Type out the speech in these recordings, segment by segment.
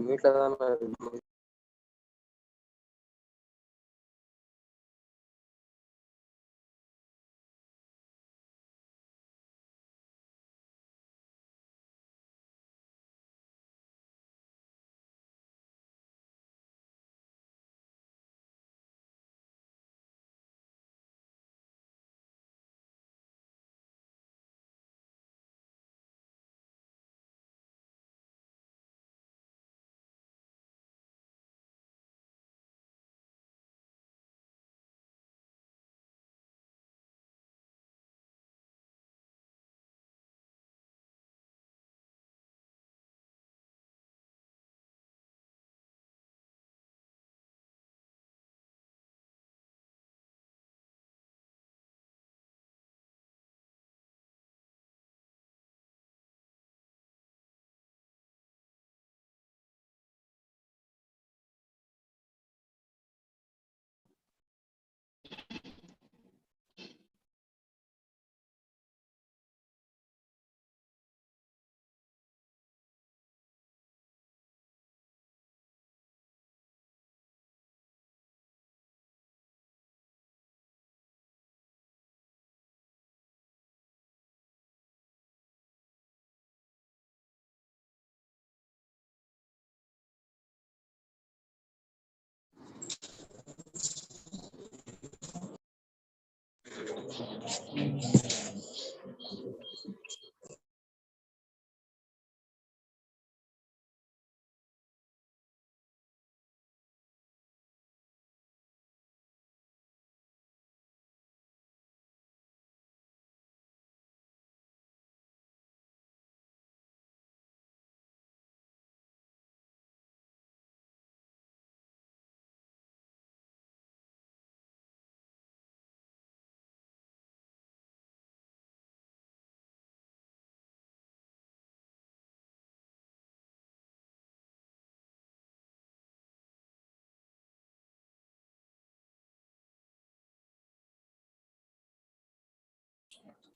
வீட்ல தான்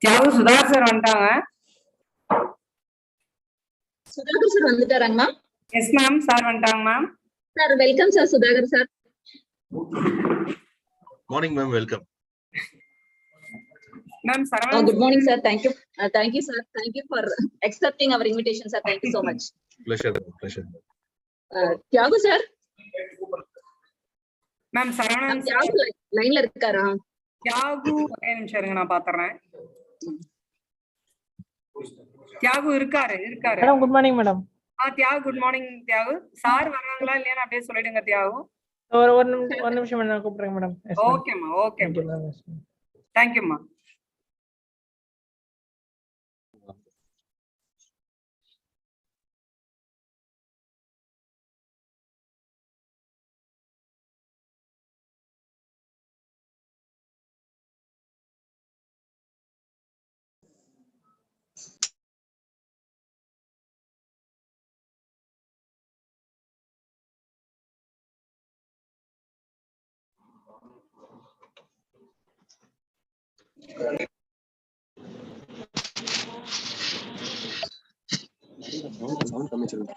தியாகு சுதாகர் சார் வந்துட்டாங்க. Sudhakar sir வந்துட்டாராங்க மேம்? Yes ma'am, sir வந்துட்டாங்க ma'am. Sir welcome sir Sudhakar sir. Morning ma'am, welcome. Ma'am, good morning sir. Thank you sir. Thank you for accepting our invitation sir. Thank you so much. Pleasure, pleasure. Thiagu sir. Ma'am, Saravanan sir. Thiagu line la irukara? Thiagu ஒரு நிமிஷம் இருங்க நான் பாத்துறேன். Thiagu இருக்காரு. Madam, good morning madam. Thiagu, good morning Thiagu. Sir வராங்களா இல்லையான்னு அப்படியே சொல்லிடுங்க Thiagu. ஒரு நிமிஷம் நான் கூப்பிடுறேன் madam. Okay ma, okay. Thank you ma. Sound கம்மி சொல்லுங்க.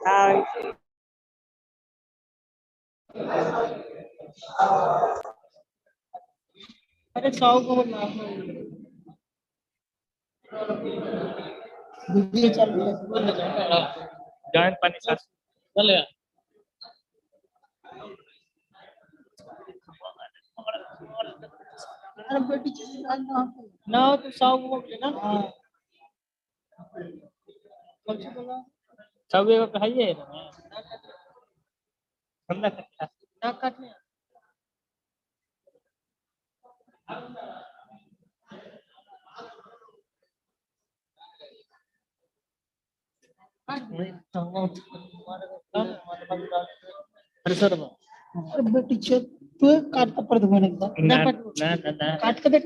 Hi. अरे 100 को वीडियो चल रहा है जॉइंट पानी साथ चलेगा अरे बेटी ना तो 100 को ना हां कौन सी बोला 100 को कहिए ना ना काटने सर टीचर तू काटता पडतो म्हणे काट का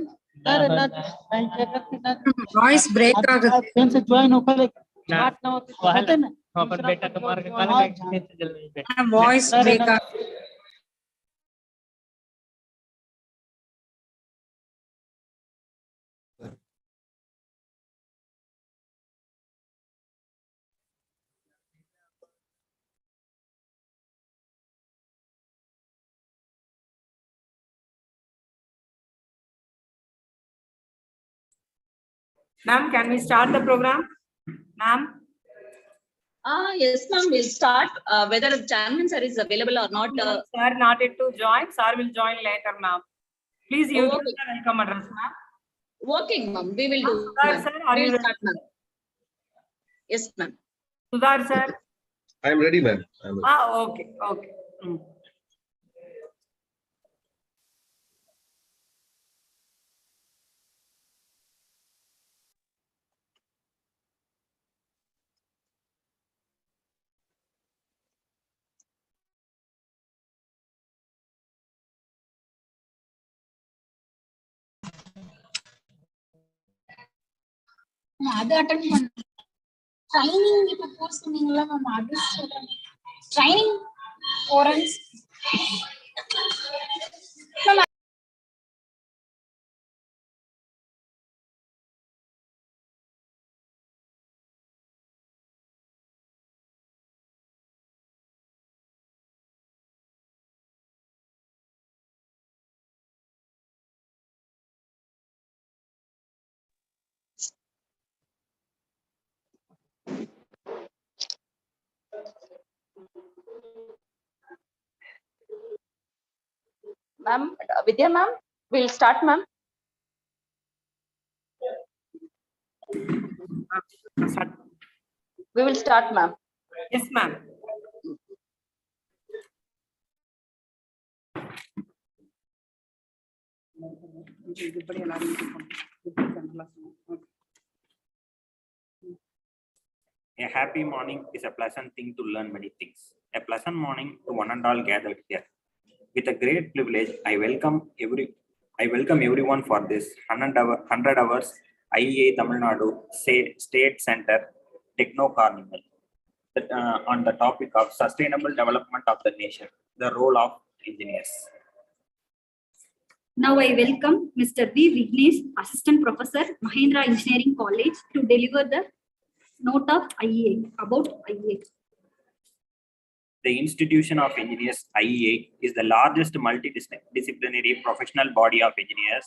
ವಾಯ್ಸ್ ಬ್ರೇಕ್ ಆಗುತ್ತೆ ಜಾಯಿನ್ ಹೋಗಲ್ಲ ಕಾಟ್ ನಾವು ಹೋಗ್ತೇನೆ हाँ पर बेटा तुम्हारे काले में कितने से जल्दी बेटा voice break Ma'am, can we start the program? Ma'am, Yes, ma'am, we'll start. Whether Janman sir is available or not. sir not yet to join. Sir will join later, ma'am. Please use Okay. the welcome address, ma'am. Working, ma'am. We will do. Sudhar ma'am. sir, are We you will ready? start, ma'am. Yes, ma'am. Sudhar sir. I am ready, ma'am. Okay, okay. அது attend பண்ண training இப்ப போர் சொன்னீங்களா ma'am அது training போரன்ஸ் Ma'am, Vidya ma'am, we'll start, ma'am. Start. We will start, ma'am. Yes, ma'am. A happy morning is a pleasant thing to learn many things. A pleasant morning to one and all gathered here. With a great privilege, I welcome everyone for this 100 hours IEA Tamil Nadu State Center Techno Carnival on the topic of sustainable development of the nation, the role of engineers. Now I welcome Mr. V. Vignesh, Assistant Professor, Mahindra Engineering College, to deliver the note of IEA, about IEA. The Institution of Engineers IEA is the largest multidisciplinary professional body of engineers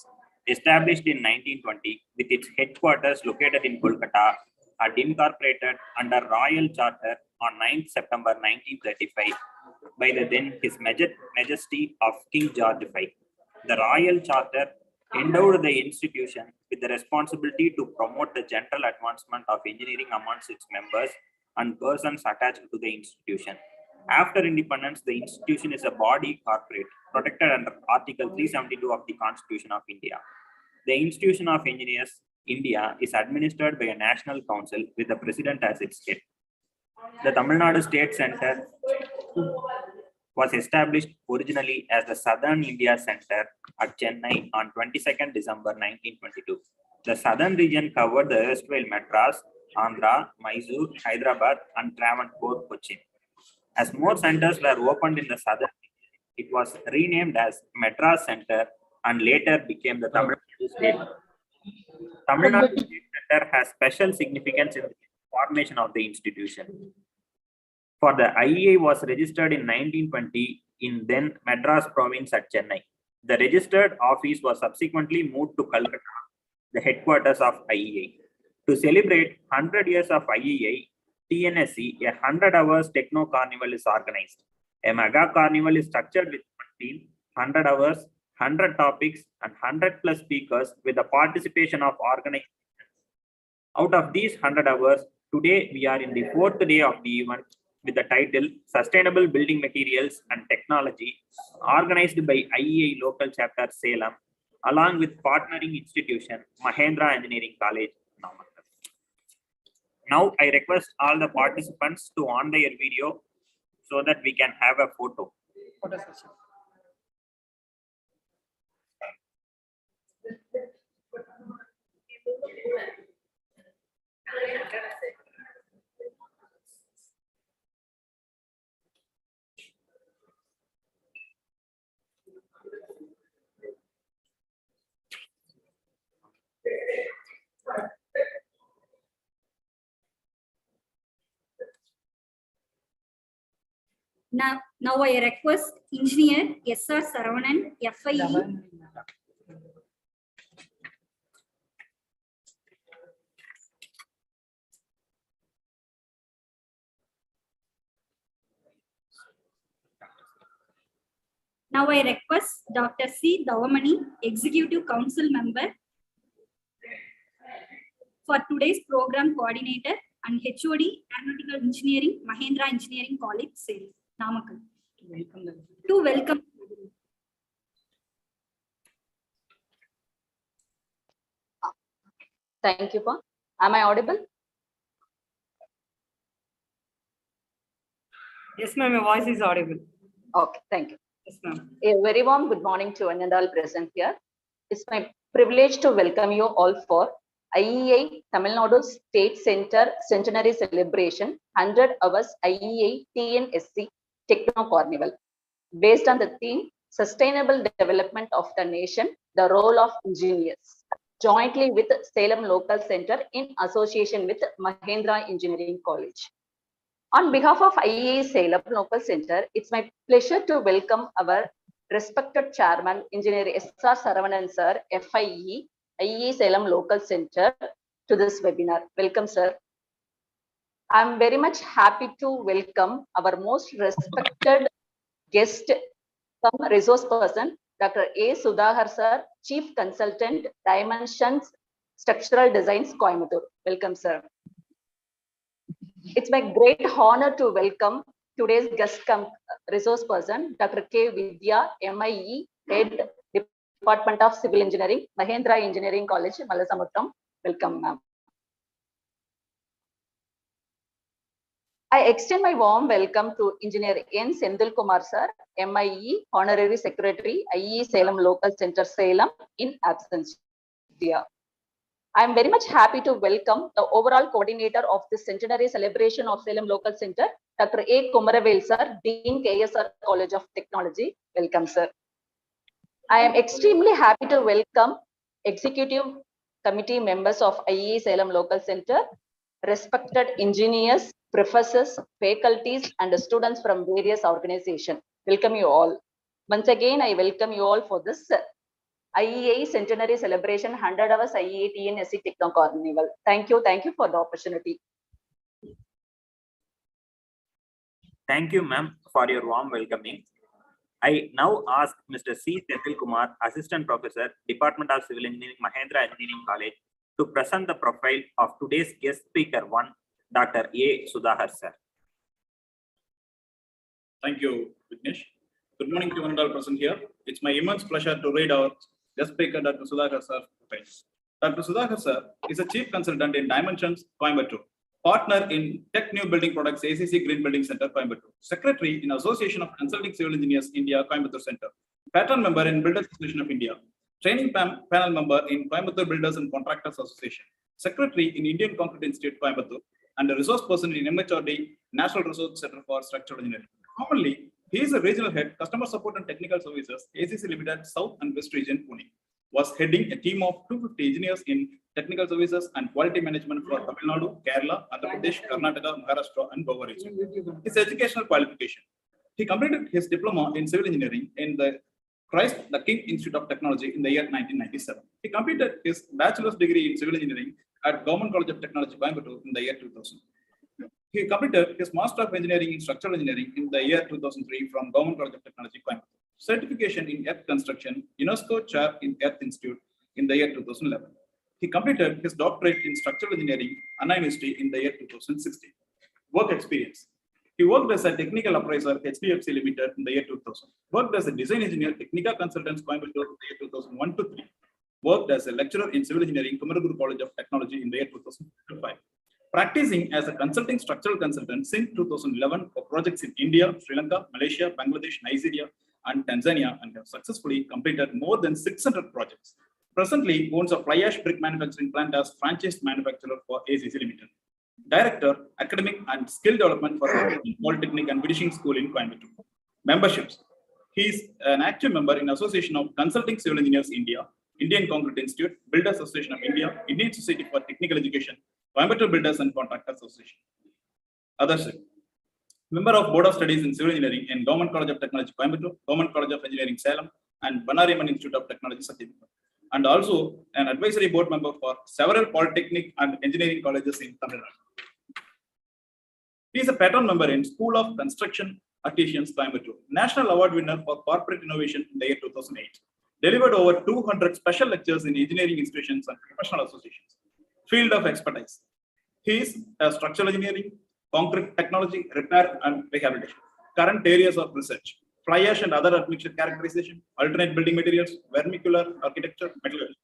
established in 1920 with its headquarters located in Kolkata and incorporated under Royal Charter on 9th September 1935 by the then His Majesty of King George V. The Royal Charter endowed the institution with the responsibility to promote the general advancement of engineering amongst its members and persons attached to the institution. After independence, the institution is a body corporate protected under Article 372 of the Constitution of India. The Institution of Engineers India is administered by a national council with the president as its head. The Tamil Nadu State Center was established originally as the Southern India Center at Chennai on 22nd December 1922. The southern region covered the erstwhile Madras, Andhra, Mysore, Hyderabad, and Travancore, Cochin. As more centers were opened in the southern region, it was renamed as Madras Center and later became the Tamil Nadu State. Tamil Nadu State Center has special significance in the formation of the institution. For the IEA was registered in 1920 in then Madras province at Chennai. The registered office was subsequently moved to Calcutta, the headquarters of IEA. To celebrate 100 years of IEA, TNSC, a 100 hours techno carnival is organized. A mega carnival is structured with 100 hours, 100 topics, and 100 plus speakers with the participation of organizations. Out of these 100 hours, today we are in the 4th day of the event with the title Sustainable Building Materials and Technology, organized by IEA Local Chapter Salem, along with partnering institution Mahindra Engineering College, Namakal. Now I request all the participants to on their video so that we can have a photo. photo session. Now I request Engineer S.R. Saravanan, FIE. Now I request Dr. C. Davamani, Executive Council Member, for today's program coordinator and HOD Aeronautical Engineering, Mahindra Engineering College, Sales, Namakkal. To welcome. Thank you, Pa. Am I audible? Yes, ma'am. Your voice is audible. Okay, thank you. Yes, ma'am. A very warm good morning to one and all present here. It's my privilege to welcome you all for IEA Tamil Nadu State Center Centenary Celebration 100 Hours IEA TNSC Techno Carnival. Based on the theme Sustainable Development of the Nation, the Role of Engineers, jointly with Salem Local Center in association with Mahindra Engineering College. On behalf of IEA Salem Local Center, it's my pleasure to welcome our respected Chairman, Engineer S.R. Saravanan Sir, FIE, IEA Salem Local Center, to this webinar. Welcome, sir. I'm very much happy to welcome our most respected guest, some resource person, Dr. A. Sudhakar Sir, Chief Consultant, Dimensions Structural Designs, Coimbatore. Welcome, sir. It's my great honor to welcome today's guest resource person, Dr. K. Vidya, MIE, Head Department of Civil Engineering, Mahindra Engineering College, Malasamutram. Welcome, ma'am. I extend my warm welcome to Engineer N. Sendil Kumar Sir, MIE, Honorary Secretary, IE Salem Local Center, Salem, in absence. I am very much happy to welcome the overall coordinator of the centenary celebration of Salem Local Center, Dr. A. Kumaravel Sir, Dean KSR College of Technology. Welcome, sir. I am extremely happy to welcome executive committee members of IE Salem Local Center, respected engineers, professors, faculties, and students from various organizations. Welcome you all. Once again, I welcome you all for this IEA Centenary Celebration 100 Hours IEA TNSC Techno Carnival. Thank you for the opportunity. Thank you, ma'am, for your warm welcoming. I now ask Mr. C. Sethil Kumar, Assistant Professor, Department of Civil Engineering, Mahindra Engineering College, to present the profile of today's guest speaker one, Dr. A. Sudhakar Sir. Thank you, Vignesh. Good morning to one all present here. It's my immense pleasure to read our guest speaker, Dr. Sudhakar Sir. Dr. Sudhakar Sir is a Chief Consultant in Dimensions, Coimbatore, Partner in Tech New Building Products, ACC Green Building Center, Coimbatore, Secretary in Association of Consulting Civil Engineers, India, Coimbatore Center, Patron Member in Builders Association of India, Training Panel Member in Coimbatore Builders and Contractors Association, Secretary in Indian Concrete Institute, Coimbatore, and a resource person in MHRD, National Resource Center for Structural Engineering. Commonly, he is a regional head, Customer Support and Technical Services, ACC Limited, South and West Region, Pune. Was heading a team of 250 engineers in technical services and quality management for Tamil Nadu, Kerala, Andhra Pradesh, Karnataka, Maharashtra, and Goa region. His educational qualification: he completed his diploma in civil engineering in the Christ the King Institute of Technology in the year 1997. He completed his bachelor's degree in civil engineering at Government College of Technology, Coimbatore, in the year 2000. He completed his Master of Engineering in Structural Engineering in the year 2003 from Government College of Technology, Coimbatore. Certification in Earth Construction, UNESCO Chair in Earth Institute in the year 2011. He completed his doctorate in Structural Engineering, Anna University, in the year 2016. Work experience: he worked as a technical appraiser, HDFC Limited, in the year 2000. Worked as a design engineer, Technica Consultants, Coimbatore, in the year 2001 to 3. Worked as a lecturer in civil engineering, Kumaraguru College of Technology, in the year 2005. Practicing as a consulting structural consultant since 2011 for projects in India, Sri Lanka, Malaysia, Bangladesh, Nigeria, and Tanzania and have successfully completed more than 600 projects. Presently owns a fly ash brick manufacturing plant as franchise manufacturer for ACC Limited. Director, Academic and Skill Development for Polytechnic and Finishing School in Coimbatore. Memberships. He is an active member in Association of Consulting Civil Engineers India, Indian Concrete Institute, Builders Association of India, Indian Society for Technical Education, Coimbatore Builders and Contractors Association. Others. Member of Board of Studies in Civil Engineering in Government College of Technology, Coimbatore, Government College of Engineering, Salem, and Banariman Institute of Technology, Satyamangala. And also an advisory board member for several polytechnic and engineering colleges in Tamil Nadu. He is a patron member in School of Construction Artisans, Coimbatore, National Award winner for Corporate Innovation in the year 2008. Delivered over 200 special lectures in engineering institutions and professional associations. Field of expertise. He is a structural engineering, concrete technology, repair and rehabilitation. Current areas of research: fly ash and other admixture characterization, alternate building materials, vermicular architecture, metallurgy.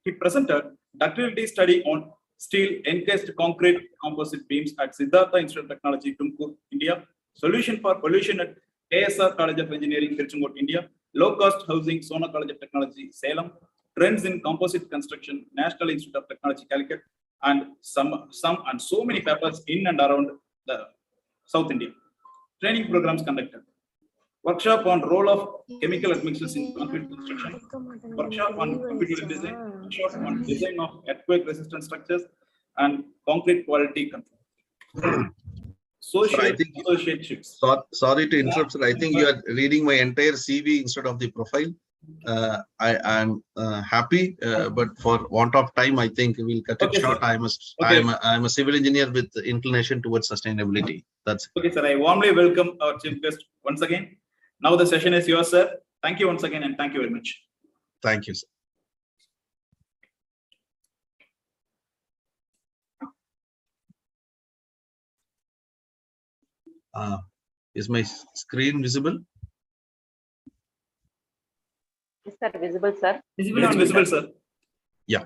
He presented ductility study on steel encased concrete composite beams at Siddhartha Institute of Technology, Tumkur, India. Solution for pollution at KSR College of Engineering, Tiruchengood, India. Low cost housing, Sona College of Technology, Salem. Trends in composite construction, National Institute of Technology, Calicut, and some and so many papers in and around the South India. Training programs conducted. Workshop on role of chemical admixtures in concrete construction. Workshop on computer design. Workshop on design of earthquake resistant structures and concrete quality control. Sorry to interrupt, sir. I think you are reading my entire CV instead of the profile. I am happy, but for want of time, I think we'll cut it short. Sir. I'm a civil engineer with inclination towards sustainability. That's it. Okay, sir. I warmly welcome our chief guest once again. Now the session is yours, sir. Thank you once again, and thank you very much. Thank you, sir. Is my screen visible? Is that visible, sir? Visible, sir. Yeah.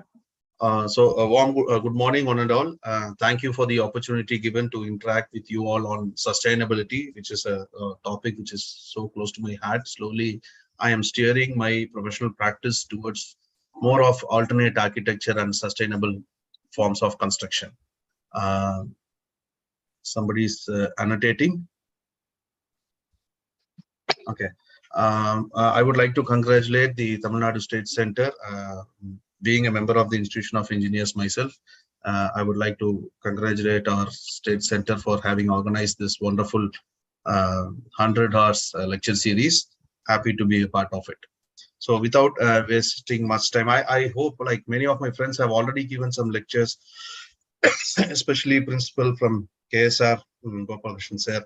So a warm good morning, one and all. Thank you for the opportunity given to interact with you all on sustainability, which is a topic which is so close to my heart. Slowly, I am steering my professional practice towards more of alternate architecture and sustainable forms of construction. Somebody is annotating. Okay. I would like to congratulate the Tamil Nadu State Center. Being a member of the Institution of Engineers myself, I would like to congratulate our State Center for having organized this wonderful 100 hours lecture series. Happy to be a part of it. So without wasting much time, I hope, like many of my friends have already given some lectures, especially principal from KSR, Gopalakrishnan sir.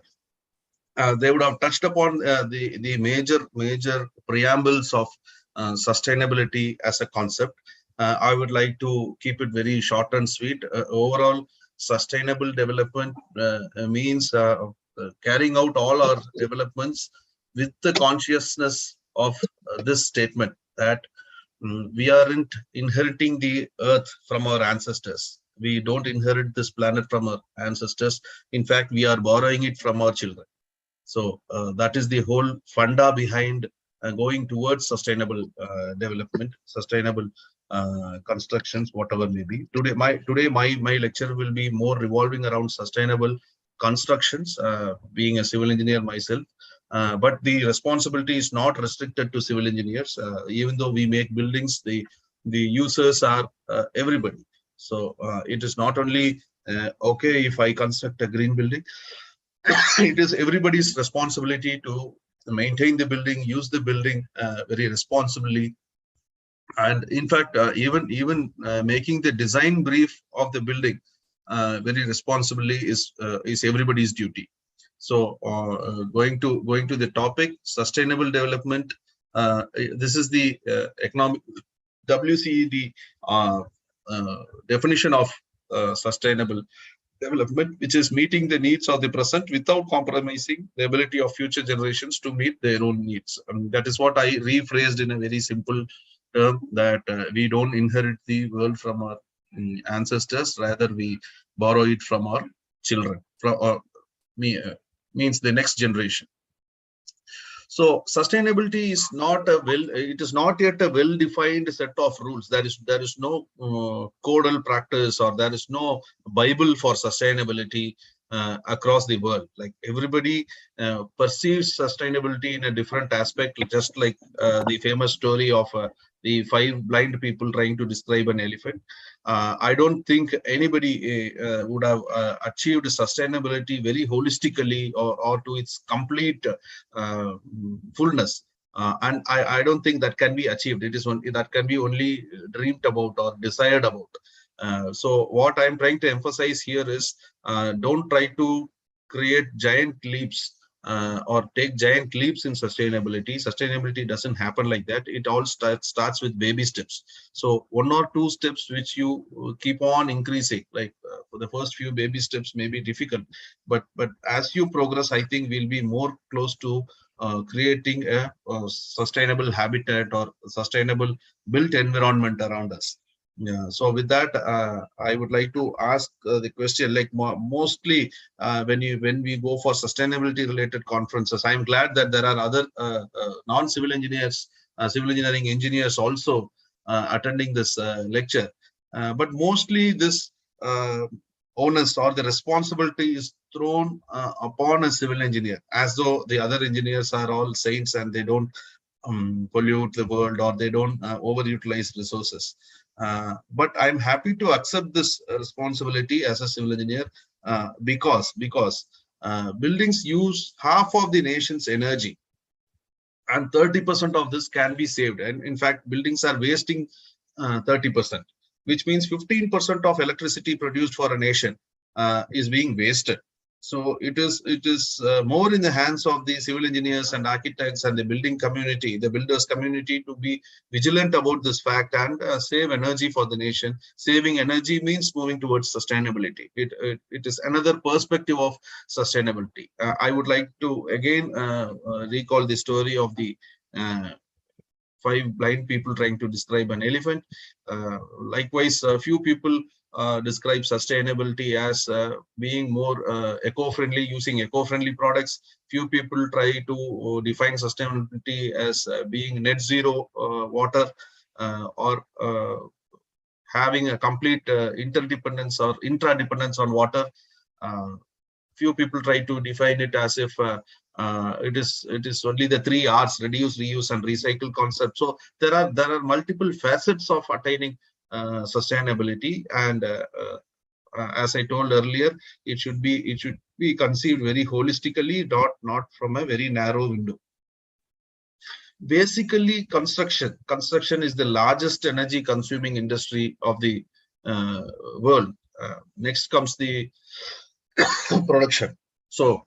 They would have touched upon the major preambles of sustainability as a concept. I would like to keep it very short and sweet. Overall, sustainable development means carrying out all our developments with the consciousness of this statement that we aren't inheriting the earth from our ancestors. We don't inherit this planet from our ancestors. In fact, we are borrowing it from our children. So that is the whole funda behind going towards sustainable development, sustainable constructions, whatever may be. Today my lecture will be more revolving around sustainable constructions, being a civil engineer myself. But the responsibility is not restricted to civil engineers. Even though we make buildings, the users are everybody. So it is not only okay if I construct a green building. It is everybody's responsibility to maintain the building, use the building very responsibly, and in fact, even making the design brief of the building very responsibly is everybody's duty. So, going to the topic, sustainable development. This is the economic WCED definition of sustainable development, which is meeting the needs of the present without compromising the ability of future generations to meet their own needs. That is what I rephrased in a very simple term, that we don't inherit the world from our ancestors, rather we borrow it from our children, means the next generation. So sustainability is not it is not yet a well-defined set of rules. There is no codal practice, or there is no Bible for sustainability across the world. Like everybody perceives sustainability in a different aspect, just like the famous story of the 5 blind people trying to describe an elephant. I don't think anybody would have achieved sustainability very holistically or to its complete fullness. And I don't think that can be achieved. It is that can be only dreamed about or desired about. So what I'm trying to emphasize here is don't try to create giant leaps or take giant leaps in sustainability. Sustainability doesn't happen like that. It all starts with baby steps. So 1 or 2 steps which you keep on increasing, like for the first few baby steps may be difficult, but as you progress, I think we'll be more close to creating a sustainable habitat or sustainable built environment around us. Yeah. So with that, I would like to ask the question, like mostly when we go for sustainability related conferences, I'm glad that there are other non-civil engineers, civil engineering engineers also attending this lecture. But mostly this onus or the responsibility is thrown upon a civil engineer, as though the other engineers are all saints and they don't pollute the world, or they don't overutilize resources. But I'm happy to accept this responsibility as a civil engineer because buildings use half of the nation's energy, and 30% of this can be saved. And in fact, buildings are wasting 30%, which means 15% of electricity produced for a nation is being wasted. So it is more in the hands of the civil engineers and architects and the building community, the builders community, to be vigilant about this fact and save energy for the nation. Saving energy means moving towards sustainability. It is another perspective of sustainability. I would like to again recall the story of the 5 blind people trying to describe an elephant. Likewise, a few people describe sustainability as being more eco-friendly, using eco-friendly products. Few people try to define sustainability as being net zero water or having a complete interdependence or intradependence on water. Few people try to define it as if it is only the 3 R's: reduce, reuse, and recycle concept. So there are multiple facets of attaining sustainability, and as I told earlier, it should be conceived very holistically, not from a very narrow window. Basically, construction is the largest energy consuming industry of the world. Next comes the production. So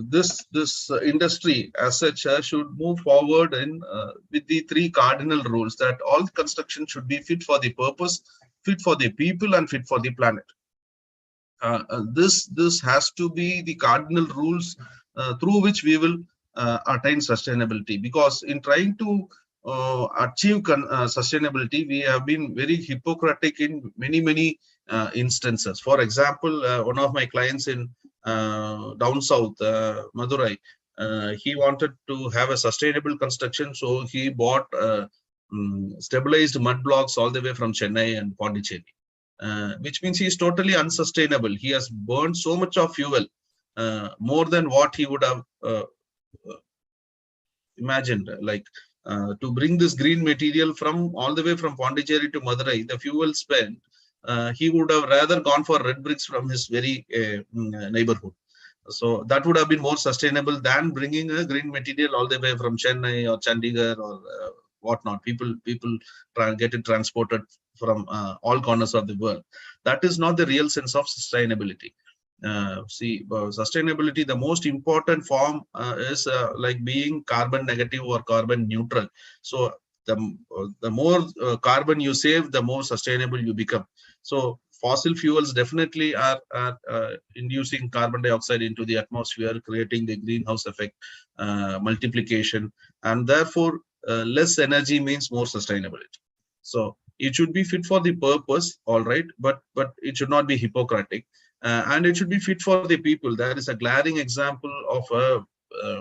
this industry as such should move forward in with the 3 cardinal rules, that all construction should be fit for the purpose, fit for the people, and fit for the planet. This has to be the cardinal rules through which we will attain sustainability, because in trying to achieve sustainability, we have been very hypocritic in many instances. For example, one of my clients in down south, Madurai, he wanted to have a sustainable construction, so he bought stabilized mud blocks all the way from Chennai and Pondicherry, which means he is totally unsustainable. He has burned so much of fuel, more than what he would have imagined. Like to bring this green material from all the way from Pondicherry to Madurai, the fuel spent, he would have rather gone for red bricks from his very neighborhood. So that would have been more sustainable than bringing a green material all the way from Chennai or Chandigarh or whatnot. People try and get it transported from all corners of the world. That is not the real sense of sustainability. Sustainability, the most important form is like being carbon negative or carbon neutral. So the more carbon you save, the more sustainable you become. So fossil fuels definitely are inducing carbon dioxide into the atmosphere, creating the greenhouse effect multiplication, and therefore less energy means more sustainability. So it should be fit for the purpose, all right, but it should not be hypocritic, and it should be fit for the people. There is a glaring example of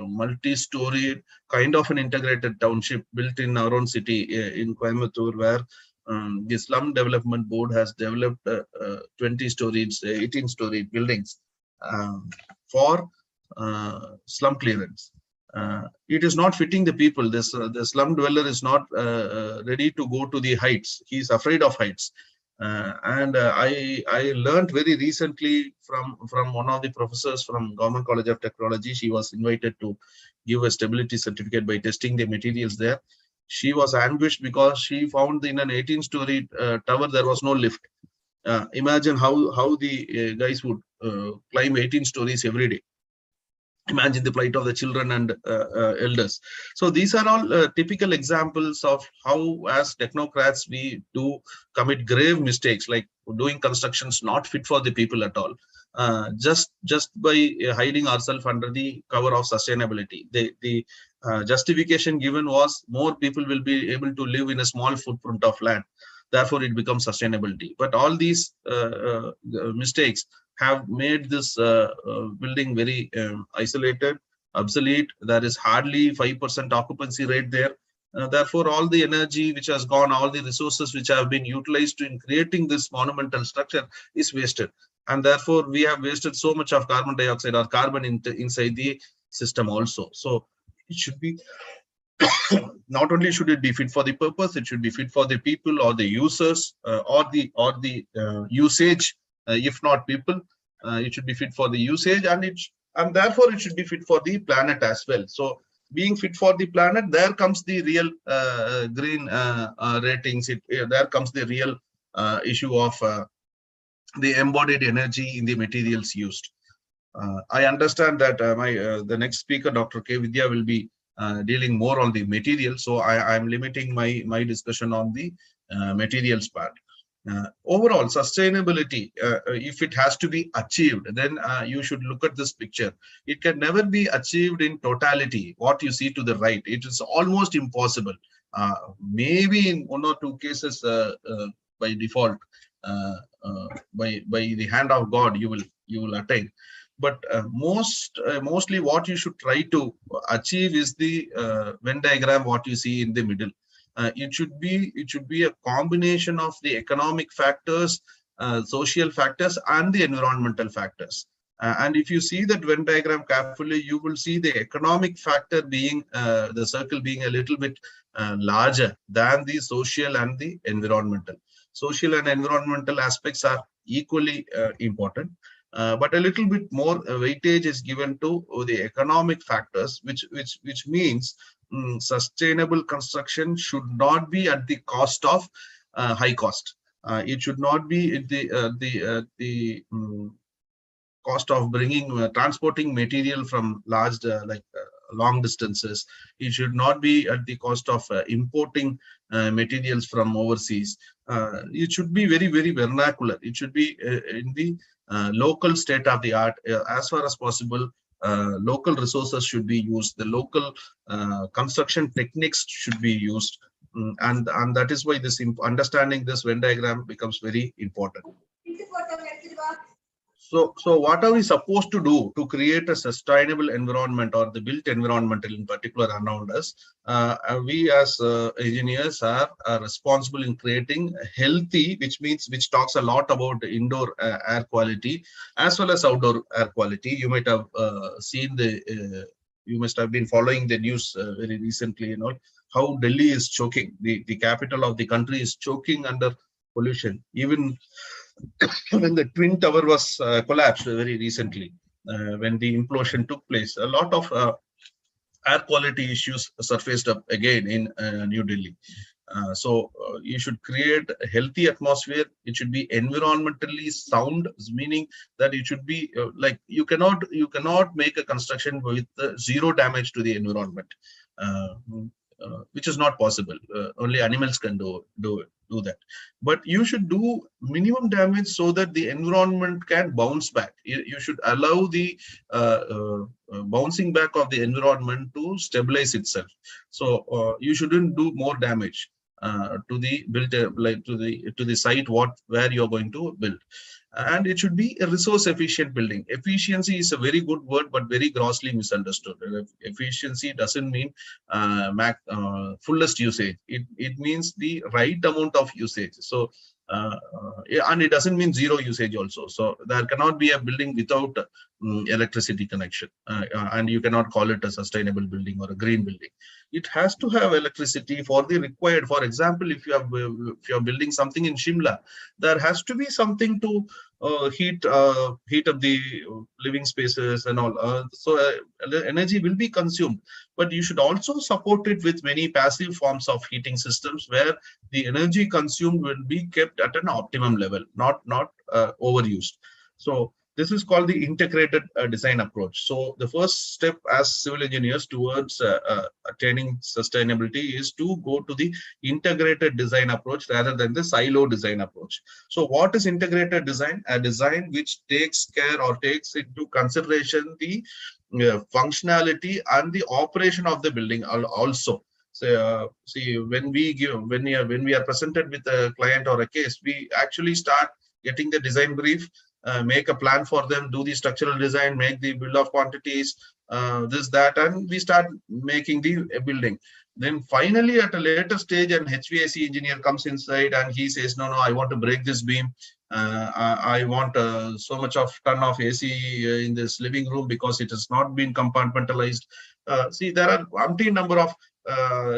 multi-story kind of an integrated township built in our own city in Coimbatore, where the Slum Development Board has developed 20-story, 18-story buildings for slum clearance. It is not fitting the people. The slum dweller is not ready to go to the heights. He is afraid of heights. I learned very recently from one of the professors from Government College of Technology. She was invited to give a stability certificate by testing the materials there. She was anguished because she found in an 18-story tower there was no lift. Imagine how the guys would climb 18 stories every day. Imagine the plight of the children and elders. So these are all typical examples of how, as technocrats, we do commit grave mistakes, like doing constructions not fit for the people at all, just by hiding ourselves under the cover of sustainability. The justification given was more people will be able to live in a small footprint of land. Therefore, it becomes sustainability. But all these mistakes have made this building very isolated, obsolete. There is hardly 5% occupancy rate there. Therefore, all the energy which has gone, all the resources which have been utilized in creating this monumental structure is wasted. And therefore, we have wasted so much of carbon dioxide or carbon inside the system also. So it should be not only should it be fit for the purpose, it should be fit for the people or the users or the usage. If not people, it should be fit for the usage, and therefore it should be fit for the planet as well. So being fit for the planet, there comes the real green ratings. There comes the real issue of the embodied energy in the materials used. I understand that the next speaker, Dr. K. Vidya, will be dealing more on the material. So I am limiting my discussion on the materials part. Overall sustainability, if it has to be achieved, then you should look at this picture. It can never be achieved in totality. What you see to the right, it is almost impossible. Maybe in one or two cases by default, by the hand of God, you will attain. But mostly what you should try to achieve is the Venn diagram, what you see in the middle. It should be a combination of the economic factors, social factors, and the environmental factors. And if you see that Venn diagram carefully, you will see the economic factor being the circle being a little bit larger than the social and the environmental. Social and environmental aspects are equally important. But a little bit more weightage is given to the economic factors, which means sustainable construction should not be at the cost of high cost. It should not be at the cost of transporting material from long distances. It should not be at the cost of importing materials from overseas. It should be very, very vernacular. It should be in the local state of the art. As far as possible, local resources should be used. The local construction techniques should be used. And that is why this understanding this Venn diagram becomes very important. So what are we supposed to do to create a sustainable environment, or the built environment in particular around us? We as engineers are responsible in creating healthy, which talks a lot about indoor air quality as well as outdoor air quality. You might have seen you must have been following the news very recently, how Delhi is choking. The capital of the country is choking under pollution. Even when the Twin Tower was collapsed very recently, when the implosion took place, a lot of air quality issues surfaced up again in New Delhi. So you should create a healthy atmosphere. It should be environmentally sound, meaning that it should be you cannot make a construction with zero damage to the environment, which is not possible. Only animals can do that. But you should do minimum damage so that the environment can bounce back. You should allow the bouncing back of the environment to stabilize itself. So you shouldn't do more damage to the built to the site where you're going to build. and it should be a resource efficient building. Efficiency is a very good word, but very grossly misunderstood. Efficiency doesn't mean fullest usage. It means the right amount of usage. So and it doesn't mean zero usage also. So there cannot be a building without electricity connection, and you cannot call it a sustainable building or a green building. It has to have electricity for the required. For example, if you are building something in Shimla, there has to be something to heat up the living spaces and all. So energy will be consumed, but you should also support it with many passive forms of heating systems where the energy consumed will be kept at an optimum level, not overused. So this is called the integrated design approach. So the first step as civil engineers towards attaining sustainability is to go to the integrated design approach rather than the silo design approach. So what is integrated design? A design which takes care or takes into consideration the functionality and the operation of the building also. So see, when we are presented with a client or a case, we actually start getting the design brief, make a plan for them, do the structural design, make the bill of quantities, this, that, and we start making the building. Then finally, at a later stage, an HVAC engineer comes inside and he says, no, I want to break this beam. I want so much of ton of AC in this living room because it has not been compartmentalized. See, there are umpteen number of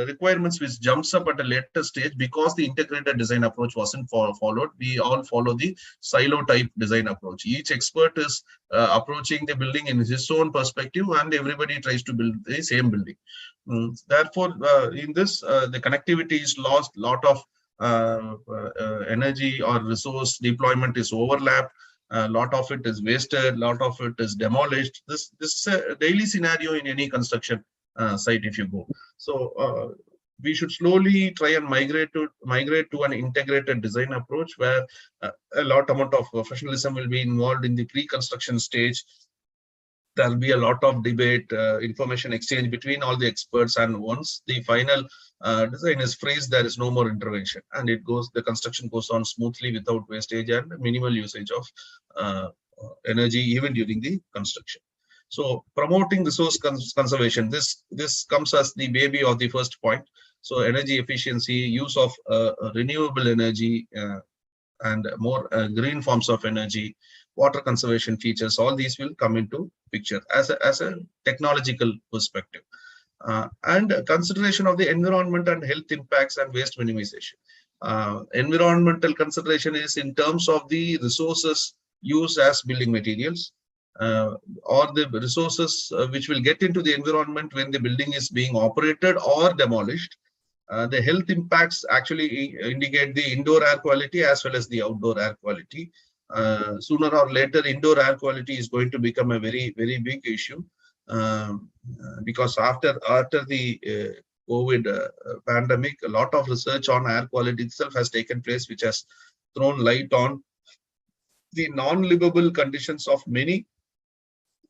requirements which jumps up at a later stage because the integrated design approach wasn't followed. We all follow the silo type design approach. Each expert is approaching the building in his own perspective, and everybody tries to build the same building. Therefore, in this, the connectivity is lost. Lot of energy or resource deployment is overlapped. A lot of it is wasted. Lot of it is demolished. This is a daily scenario in any construction site if you go. So we should slowly try and migrate to an integrated design approach where a lot amount of professionalism will be involved in the pre-construction stage. There will be a lot of debate, information exchange between all the experts, and once the final design is phrased, there is no more intervention, and the construction goes on smoothly without wastage and minimal usage of energy even during the construction. So promoting resource conservation, this comes as the baby of the first point. So energy efficiency, use of renewable energy and more green forms of energy, water conservation features, all these will come into picture as a technological perspective. And consideration of the environment and health impacts and waste minimization. Environmental consideration is in terms of the resources used as building materials, or the resources which will get into the environment when the building is being operated or demolished. The health impacts actually indicate the indoor air quality as well as the outdoor air quality. Sooner or later, indoor air quality is going to become a very, very big issue, because after the COVID pandemic, a lot of research on air quality itself has taken place, which has thrown light on the non-livable conditions of many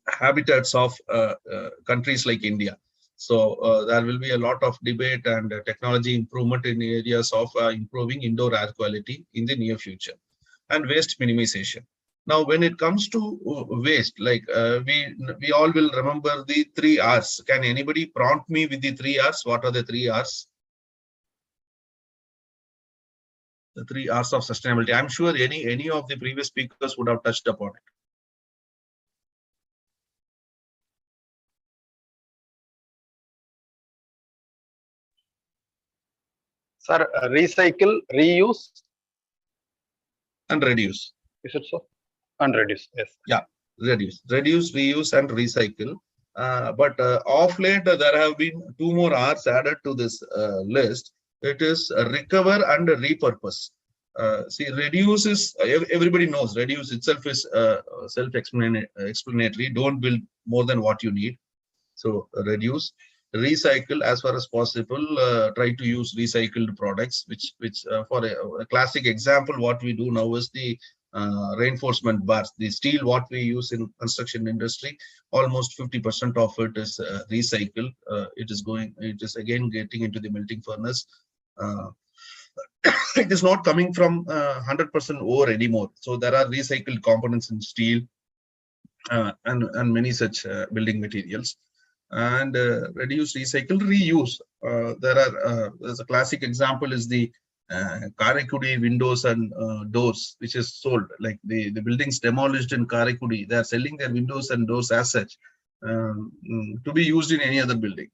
habitats of countries like India. So there will be a lot of debate and technology improvement in areas of improving indoor air quality in the near future. And waste minimization. Now, when it comes to waste, like we all will remember the 3 R's. Can anybody prompt me with the 3 R's? What are the 3 R's? The 3 R's of sustainability. I'm sure any of the previous speakers would have touched upon it. Sir, recycle, reuse, and reduce. Is it so? And reduce, yes. Yeah, reduce, reuse, and recycle. But of late, there have been 2 more R's added to this list. It is recover and repurpose. See, reduce is, everybody knows, reduce itself is self-explanatory. Don't build more than what you need. So reduce. Recycle as far as possible. Try to use recycled products, which for a classic example, what we do now is the reinforcement bars, the steel what we use in construction industry. Almost 50% of it is recycled. It is again getting into the melting furnace. it is not coming from 100% ore anymore. So there are recycled components in steel and many such building materials. And reduce, recycle, reuse. There's a classic example is the Karakudi windows and doors, which is sold. Like the buildings demolished in Karakudi, they are selling their windows and doors as such to be used in any other building,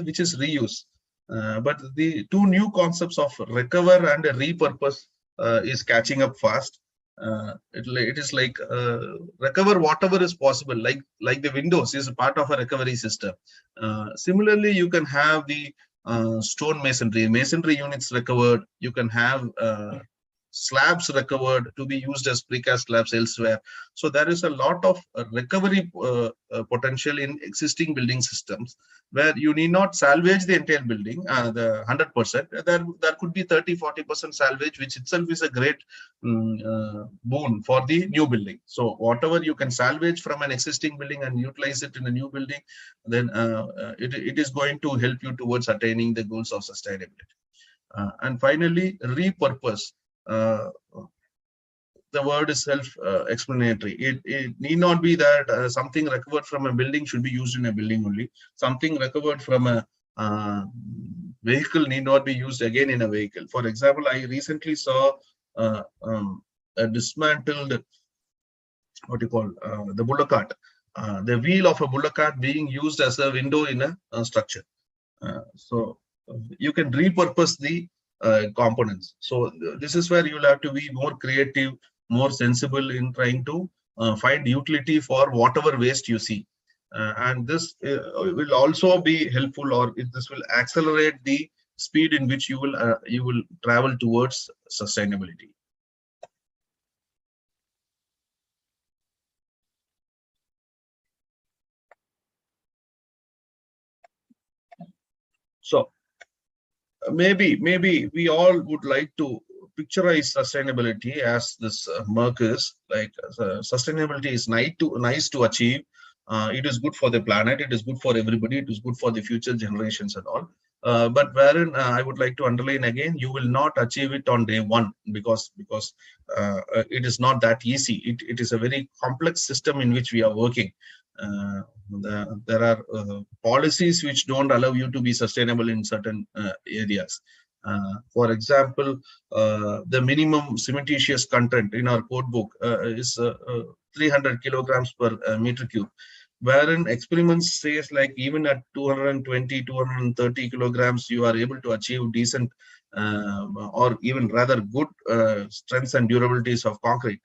which is reuse. But the two new concepts of recover and repurpose is catching up fast. It is like recover whatever is possible, like the windows is a part of a recovery system. Similarly, you can have the stone masonry units recovered. You can have slabs recovered to be used as precast slabs elsewhere. So there is a lot of recovery potential in existing building systems, where you need not salvage the entire building, the 100%. There could be 30-40% salvage, which itself is a great boon for the new building. So whatever you can salvage from an existing building and utilize it in a new building, then it is going to help you towards attaining the goals of sustainability. And finally, repurpose. The word is self-explanatory. It need not be that something recovered from a building should be used in a building only. Something recovered from a vehicle need not be used again in a vehicle. For example, I recently saw a dismantled, what you call, the bullock cart. The wheel of a bullock cart being used as a window in a structure. So you can repurpose the components. So this is where you'll have to be more creative, more sensible in trying to find utility for whatever waste you see. And this will also be helpful, or this will accelerate the speed in which you will travel towards sustainability. So maybe we all would like to picturize sustainability as this murk is like sustainability is nice to achieve. It is good for the planet, it is good for everybody, it is good for the future generations and all. But wherein I would like to underline again, you will not achieve it on day one, because it is not that easy. It is a very complex system in which we are working. There are policies which don't allow you to be sustainable in certain areas. For example, the minimum cementitious content in our code book is 300 kilograms per meter cube, wherein experiments says like even at 220, 230 kilograms, you are able to achieve decent or even rather good strengths and durabilities of concrete.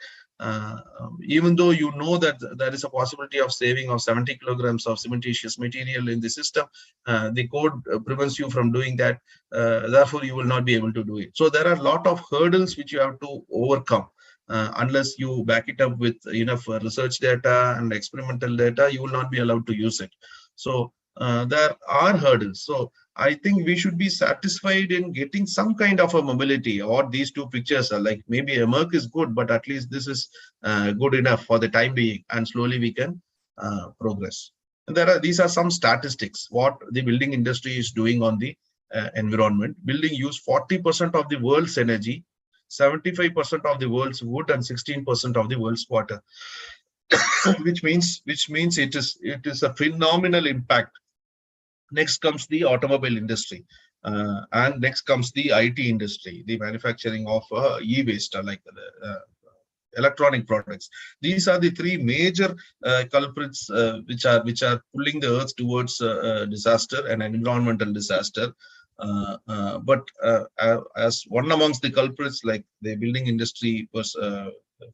Even though you know that there is a possibility of saving of 70 kilograms of cementitious material in the system, the code prevents you from doing that. Therefore, you will not be able to do it. So there are a lot of hurdles which you have to overcome. Unless you back it up with enough research data and experimental data, you will not be allowed to use it. So there are hurdles. So I think we should be satisfied in getting some kind of a mobility. Or these two pictures are like, maybe a Merc is good, but at least this is good enough for the time being, and slowly we can progress. And these are some statistics what the building industry is doing on the environment. Building use 40% of the world's energy, 75% of the world's wood, and 16% of the world's water. which means it is a phenomenal impact. Next comes the automobile industry, and next comes the IT industry, the manufacturing of e-waste, like electronic products. These are the three major culprits which are pulling the earth towards disaster and an environmental disaster. But as one amongst the culprits, like the building industry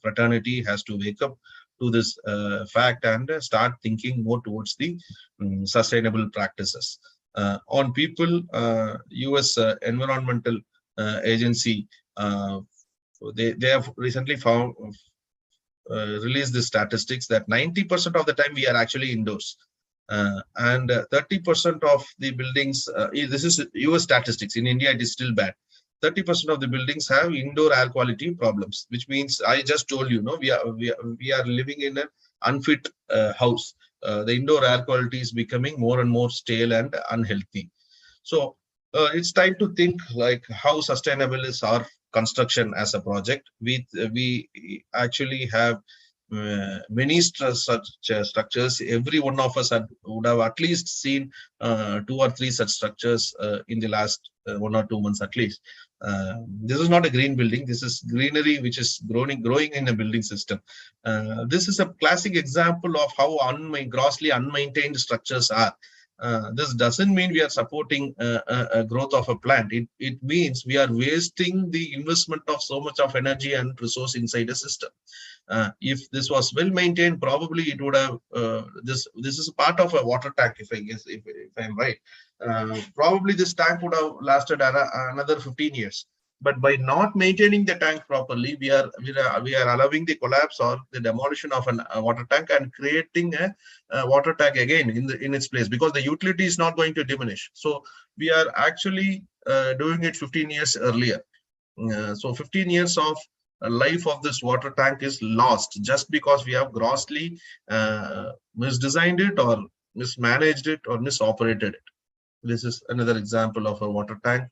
fraternity has to wake up to this fact and start thinking more towards the sustainable practices. On people, US Environmental Agency, they have recently released the statistics that 90% of the time we are actually indoors. And 30% of the buildings, this is US statistics, in India it is still bad. 30% of the buildings have indoor air quality problems, which means I just told you, we are living in an unfit house. The indoor air quality is becoming more and more stale and unhealthy. So it's time to think like how sustainable is our construction as a project. We actually have many such structures. Every one of us would have at least seen 2 or 3 such structures in the last 1 or 2 months at least. This is not a green building. This is greenery which is growing in a building system. This is a classic example of how grossly unmaintained structures are. This doesn't mean we are supporting a growth of a plant. It means we are wasting the investment of so much of energy and resource inside a system. If this was well maintained, probably it would have this is part of a water tank, if I'm right. Probably this tank would have lasted another 15 years. But by not maintaining the tank properly, we are allowing the collapse or the demolition of a water tank and creating a water tank again in its place, because the utility is not going to diminish. So we are actually doing it 15 years earlier. So 15 years of life of this water tank is lost just because we have grossly misdesigned it or mismanaged it or misoperated it. This is another example of a water tank.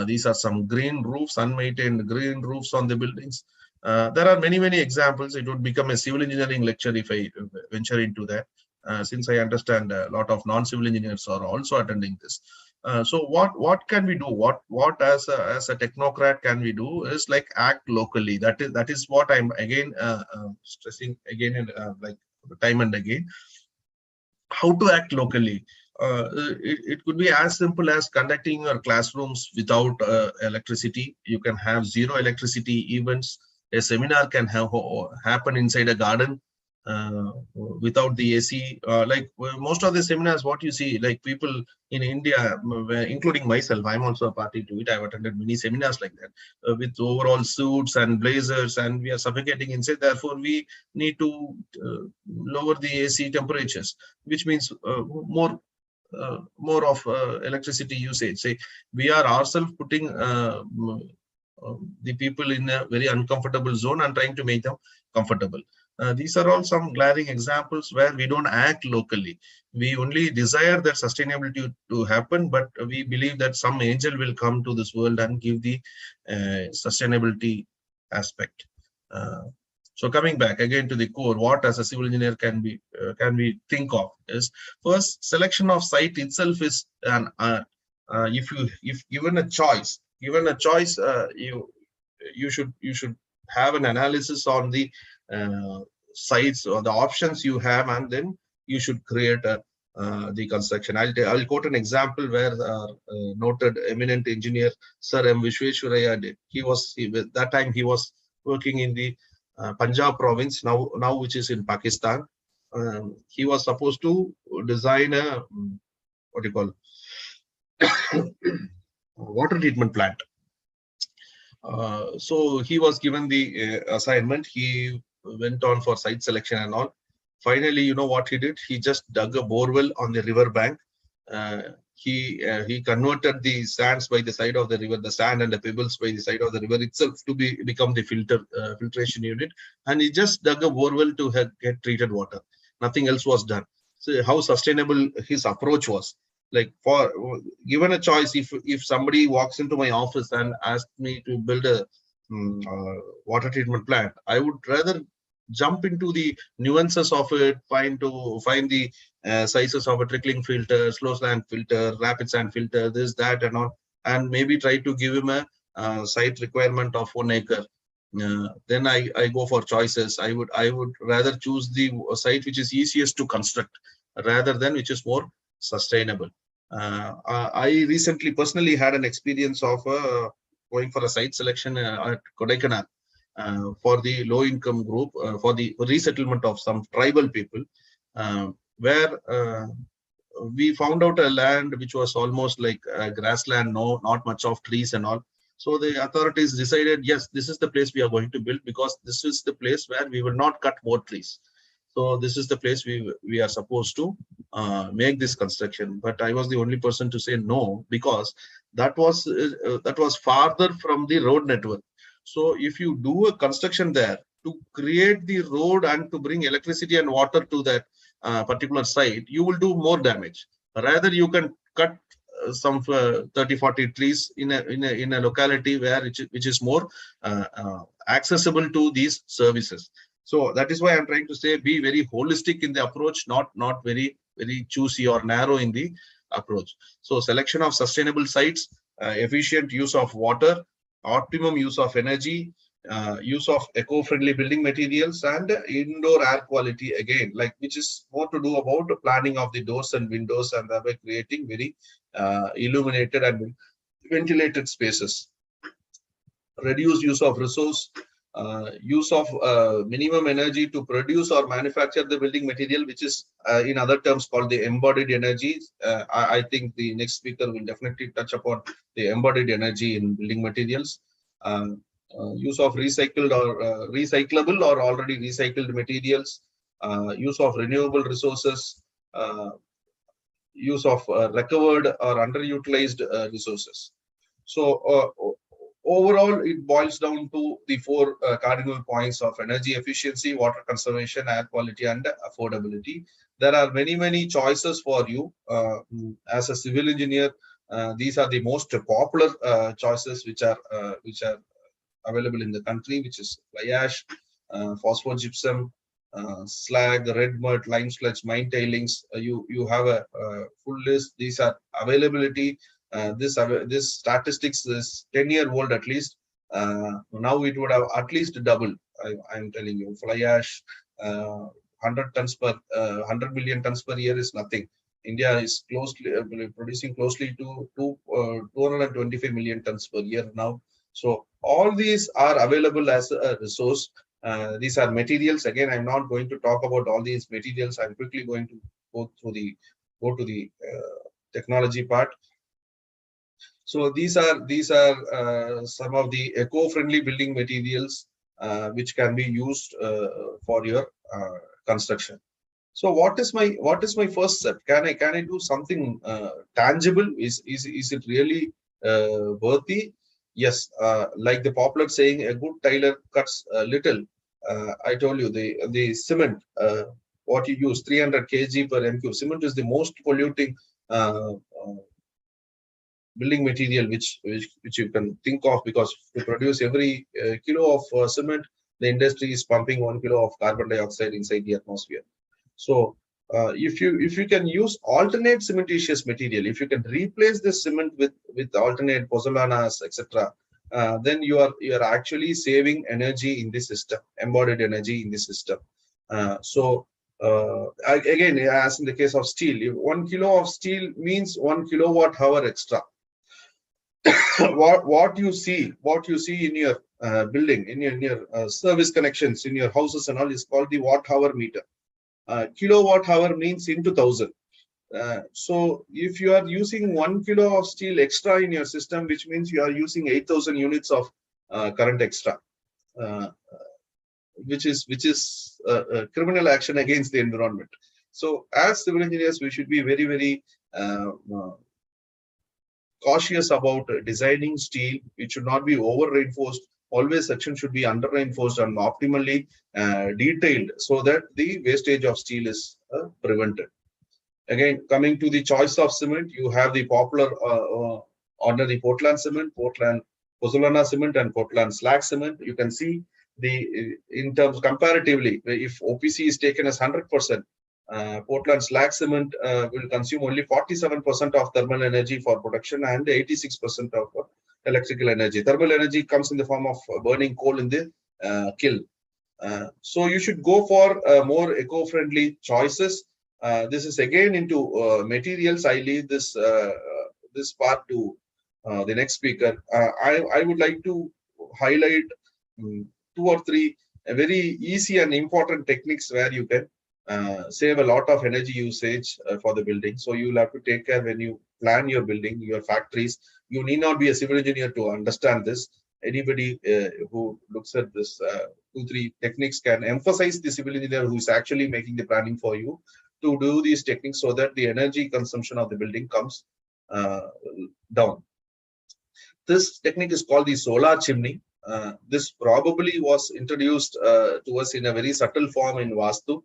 These are some green roofs, unmaintained green roofs on the buildings. There are many examples. It would become a civil engineering lecture if I venture into that, since I understand a lot of non-civil engineers are also attending this. So what can we do? What as a technocrat can we do is like act locally. That is what I'm again stressing again and like time and again. How to act locally? It could be as simple as conducting your classrooms without electricity. You can have zero electricity events. A seminar can happen inside a garden without the AC. Like most of the seminars, what you see, like people in India, including myself, I'm also a party to it. I've attended many seminars like that with overall suits and blazers, and we are suffocating inside. Therefore, we need to lower the AC temperatures, which means more of electricity usage. Say we are ourselves putting the people in a very uncomfortable zone and trying to make them comfortable. These are all some glaring examples where we don't act locally. We only desire that sustainability to happen, but we believe that some angel will come to this world and give the sustainability aspect. So coming back again to the core, what as a civil engineer can we think of is first, selection of site itself is an if given a choice, you should have an analysis on the sites or the options you have, and then you should create the construction. I'll quote an example where noted eminent engineer Sir M. Vishweshwaraya did. That time he was working in the Punjab province, now which is in Pakistan. He was supposed to design a water treatment plant. So he was given the assignment. He went on for site selection and all. Finally, you know what he did? He just dug a borewell on the river bank. He converted the sands by the side of the river, the sand and the pebbles by the side of the river itself to become the filtration unit, and he just dug a borewell to get treated water. Nothing else was done. So how sustainable his approach was. Like, for given a choice, if somebody walks into my office and asks me to build a water treatment plant, I would rather jump into the nuances of it, find the sizes of a trickling filter, slow sand filter, rapid sand filter, this, that, and all, and maybe try to give him a site requirement of 1 acre. Then I go for choices. I would rather choose the site which is easiest to construct rather than which is more sustainable. I recently personally had an experience of going for a site selection at Kodaikanal for the low income group, for the resettlement of some tribal people, where we found out a land which was almost like a grassland, not much of trees and all. So the authorities decided, yes, this is the place we are going to build, because this is the place where we will not cut more trees. So this is the place we are supposed to make this construction. But I was the only person to say no, because that was farther from the road network. So if you do a construction there to create the road and to bring electricity and water to that particular site, you will do more damage. Rather, you can cut some 30-40 trees in a locality where which is more accessible to these services. So that is why I'm trying to say be very holistic in the approach, not very choosy or narrow in the approach. So selection of sustainable sites, efficient use of water, optimum use of energy, use of eco-friendly building materials, and indoor air quality, again, like which is more to do about the planning of the doors and windows, and thereby creating very illuminated and ventilated spaces. Reduce use of resource, use of minimum energy to produce or manufacture the building material, which is in other terms called the embodied energy. I think the next speaker will definitely touch upon the embodied energy in building materials. Use of recycled or recyclable or already recycled materials, use of renewable resources, use of recovered or underutilized resources. So overall, it boils down to the four cardinal points of energy efficiency, water conservation, air quality, and affordability. There are many choices for you as a civil engineer. These are the most popular choices which are available in the country, which is fly ash, phosphogypsum, slag, red mud, lime sludge, mine tailings. You have a full list. These are availability. This statistics is 10-year-old at least. Now it would have at least doubled. I'm telling you, fly ash, 100 tons per 100 million tons per year is nothing. India is closely producing closely to 225 million tons per year now. So all these are available as a resource. These are materials. Again, I'm not going to talk about all these materials. I'm quickly going to go to the technology part. So these are some of the eco-friendly building materials which can be used for your construction. So what is my first step? Can I do something tangible? Is it really worthy? Yes, like the popular saying, a good tailor cuts little. I told you the cement, what you use, 300 kg per m3. Cement is the most polluting building material which you can think of, because to produce every kilo of cement, the industry is pumping 1 kilo of carbon dioxide inside the atmosphere. So if you can use alternate cementitious material, if you can replace this cement with alternate pozzolanas, etc., then you are actually saving energy in the system, embodied energy in the system. So again, as in the case of steel, if 1 kilo of steel means 1 kilowatt hour extra. what you see in your building, in your service connections, in your houses and all, is called the watt hour meter. Kilowatt hour means into 1000. So if you are using 1 kilo of steel extra in your system, which means you are using 8000 units of current extra, which is a criminal action against the environment. So as civil engineers, we should be very cautious about designing steel. It should not be over reinforced. Always section should be under reinforced and optimally detailed, so that the wastage of steel is prevented. Again, coming to the choice of cement, you have the popular ordinary Portland cement, Portland pozzolana cement, and Portland slag cement. You can see in terms comparatively, if OPC is taken as 100%, Portland slag cement will consume only 47% of thermal energy for production and 86% of electrical energy. Thermal energy comes in the form of burning coal in the kiln. So you should go for more eco-friendly choices. This is again into materials. I leave this this part to the next speaker. I would like to highlight 2 or 3 very easy and important techniques where you can save a lot of energy usage for the building. So you will have to take care when you plan your building, your factories. You need not be a civil engineer to understand this. Anybody who looks at this 2-3 techniques can emphasize the civil engineer who is actually making the planning for you to do these techniques, so that the energy consumption of the building comes down. This technique is called the solar chimney. This probably was introduced to us in a very subtle form in Vastu.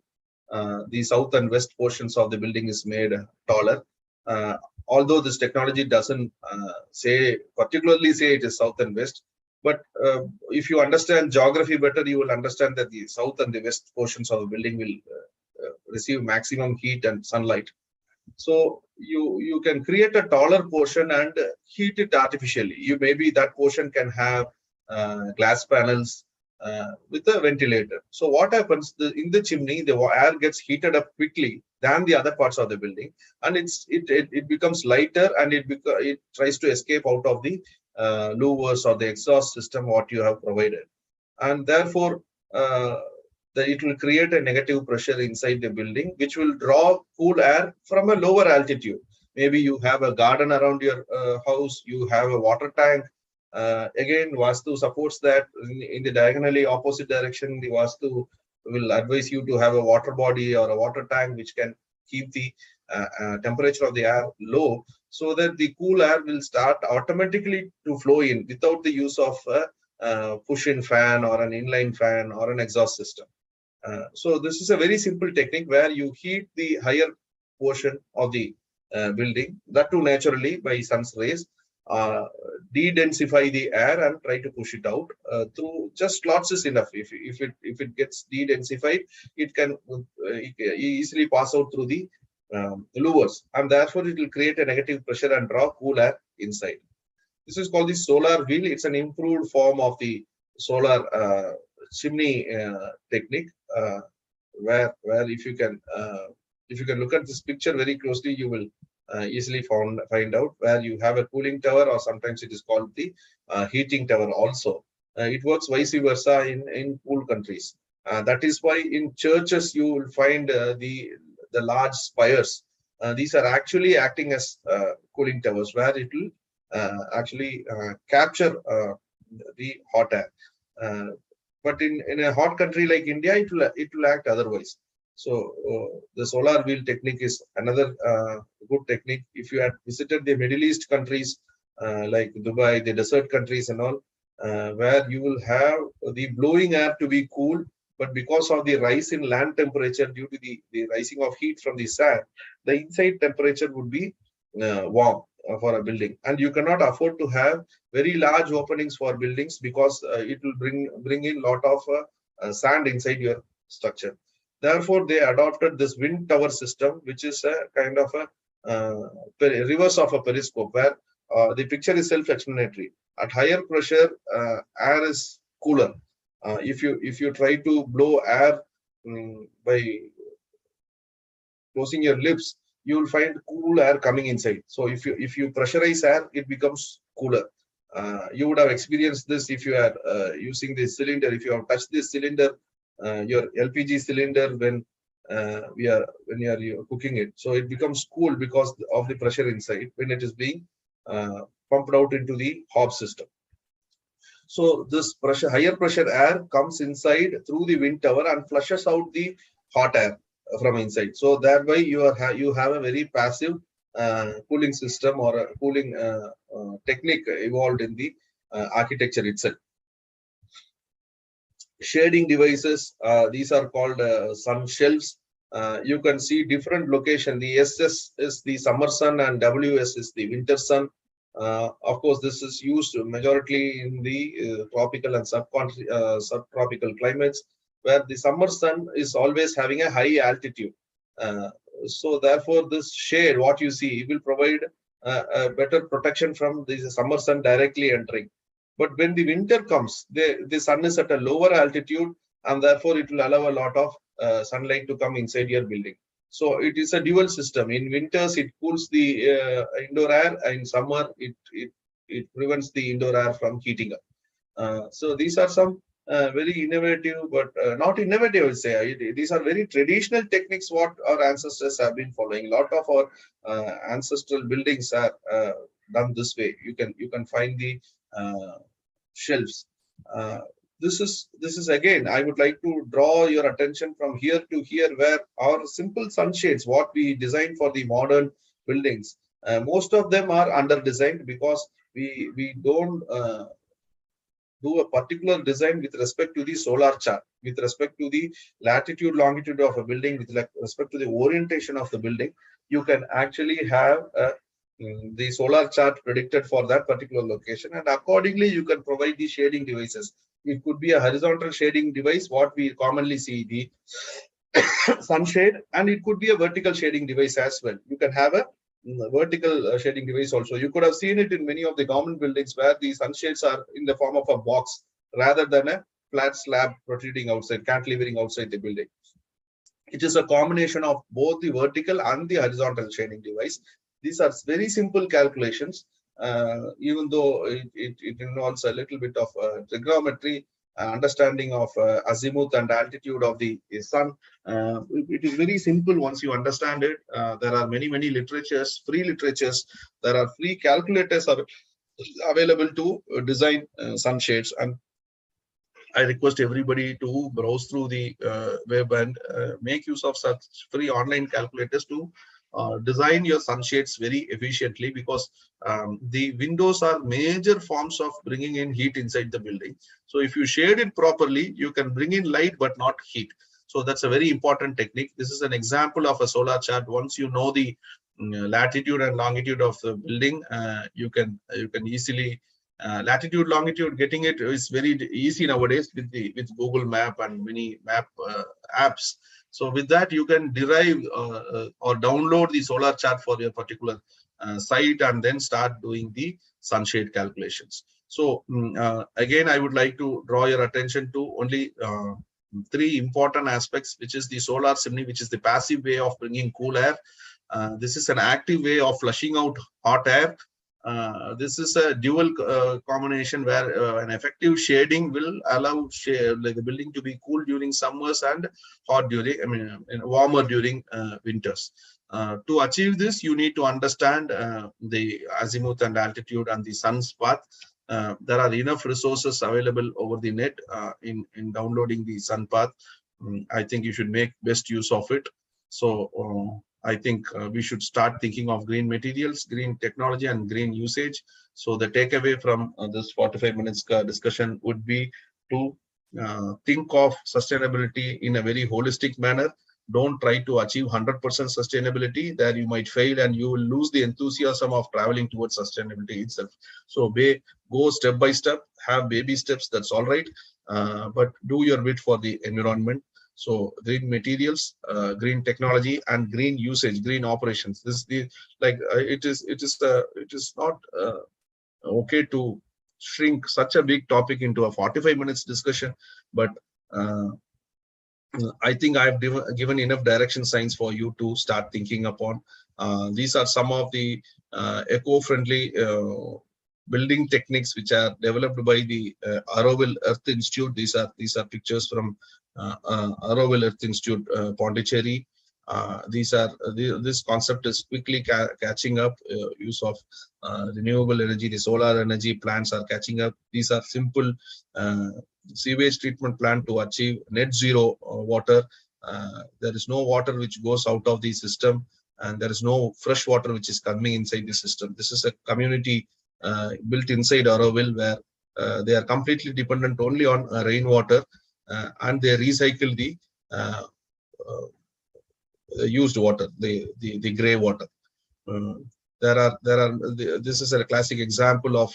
The south and west portions of the building is made taller. although this technology doesn't particularly say it is south and west, but if you understand geography better, you will understand that the south and the west portions of the building will receive maximum heat and sunlight. So you can create a taller portion and heat it artificially. Maybe that portion can have glass panels with a ventilator. So what happens in the chimney, the air gets heated up quickly than the other parts of the building, and it becomes lighter, and it tries to escape out of the louvers or the exhaust system what you have provided, and therefore it will create a negative pressure inside the building, which will draw cool air from a lower altitude. Maybe you have a garden around your house, you have a water tank. Again, Vastu supports that. In the diagonally opposite direction, the Vastu will advise you to have a water body or a water tank which can keep the temperature of the air low, so that the cool air will start automatically to flow in without the use of a push-in fan or an inline fan or an exhaust system. So this is a very simple technique where you heat the higher portion of the building, that too naturally by sun's rays, de-densify the air and try to push it out through just slots is enough. If it gets de-densified, it can easily pass out through the louvers, and therefore it will create a negative pressure and draw cool air inside. This is called the solar wheel. It's an improved form of the solar chimney technique, where if you can look at this picture very closely, you will easily find out where you have a cooling tower, or sometimes it is called the heating tower also. It works vice versa in cool countries. That is why in churches you will find the large spires. These are actually acting as cooling towers, where it will actually capture the hot air. But in a hot country like India, it will act otherwise. So the solar wheel technique is another good technique. If you had visited the Middle East countries like Dubai, the desert countries and all, where you will have the blowing air to be cool, but because of the rise in land temperature due to the rising of heat from the sand, the inside temperature would be warm for a building, and you cannot afford to have very large openings for buildings, because it will bring in lot of sand inside your structure. Therefore, they adopted this wind tower system, which is a kind of a reverse of a periscope, where the picture is self-explanatory. At higher pressure, air is cooler. If you try to blow air by closing your lips, you will find cool air coming inside. So if you pressurize air, it becomes cooler. You would have experienced this if you are using this cylinder. If you have touched this cylinder, your LPG cylinder, when you are cooking it, so it becomes cool because of the pressure inside when it is being pumped out into the hob system. So this higher pressure air comes inside through the wind tower and flushes out the hot air from inside. So thereby you have a very passive cooling system, or a cooling technique evolved in the architecture itself. Shading devices, these are called sun shelves. You can see different location. The SS is the summer sun and WS is the winter sun. Of course, this is used majority in the tropical and subtropical climates, where the summer sun is always having a high altitude. So therefore, this shade, what you see, will provide a better protection from the summer sun directly entering. But when the winter comes, the sun is at a lower altitude, and therefore it will allow a lot of sunlight to come inside your building. So it is a dual system. In winters, it cools the indoor air. In summer, it prevents the indoor air from heating up. So these are some very innovative, but not innovative, I would say. These are very traditional techniques what our ancestors have been following. A lot of our ancestral buildings are done this way. You can find the shelves. This is again, I would like to draw your attention from here to here, where our simple sunshades, what we designed for the modern buildings, most of them are under designed, because we don't do a particular design with respect to the solar chart, with respect to the latitude, longitude of a building, with respect to the orientation of the building. You can actually have a the solar chart predicted for that particular location, and accordingly you can provide the shading devices. It could be a horizontal shading device, what we commonly see the sunshade, and it could be a vertical shading device as well. You can have a vertical shading device also. You could have seen it in many of the government buildings where the sunshades are in the form of a box rather than a flat slab protruding outside, cantilevering outside the building. It is a combination of both the vertical and the horizontal shading device. These are very simple calculations, even though it involves a little bit of trigonometry, understanding of azimuth and altitude of the sun. It is very simple once you understand it. There are many literatures, free literatures. There are free calculators available to design sunshades, and I request everybody to browse through the web and make use of such free online calculators to design your sunshades very efficiently, because the windows are major forms of bringing in heat inside the building. So if you shade it properly, you can bring in light but not heat. So that's a very important technique. This is an example of a solar chart. Once you know the latitude and longitude of the building, you can easily latitude, longitude, getting it is very easy nowadays with Google Map and many map apps. So with that, you can derive or download the solar chart for your particular site and then start doing the sunshade calculations. So again, I would like to draw your attention to only three important aspects, which is the solar chimney, which is the passive way of bringing cool air. This is an active way of flushing out hot air. This is a dual combination where an effective shading will allow the building to be cool during summers and hot during, warmer during winters. To achieve this, you need to understand the azimuth and altitude and the sun's path. There are enough resources available over the net in downloading the sun path. I think you should make best use of it. So I think we should start thinking of green materials, green technology, and green usage. So the takeaway from this 45 minutes discussion would be to think of sustainability in a very holistic manner. Don't try to achieve 100% sustainability. There you might fail and you will lose the enthusiasm of traveling towards sustainability itself. So go step by step, have baby steps, that's all right. But do your bit for the environment. So green materials, green technology, and green usage, green operations. It is not okay to shrink such a big topic into a 45 minutes discussion, but I think I've given enough direction signs for you to start thinking upon. These are some of the eco-friendly building techniques which are developed by the Auroville Earth Institute. These are pictures from Auroville Earth Institute, Pondicherry. This concept is quickly catching up. Use of renewable energy, the solar energy plants are catching up. These are simple sewage treatment plant to achieve net zero water. There is no water which goes out of the system, and there is no fresh water which is coming inside the system. This is a community built inside Auroville where they are completely dependent only on rainwater, and they recycle the used water, the gray water. This is a classic example of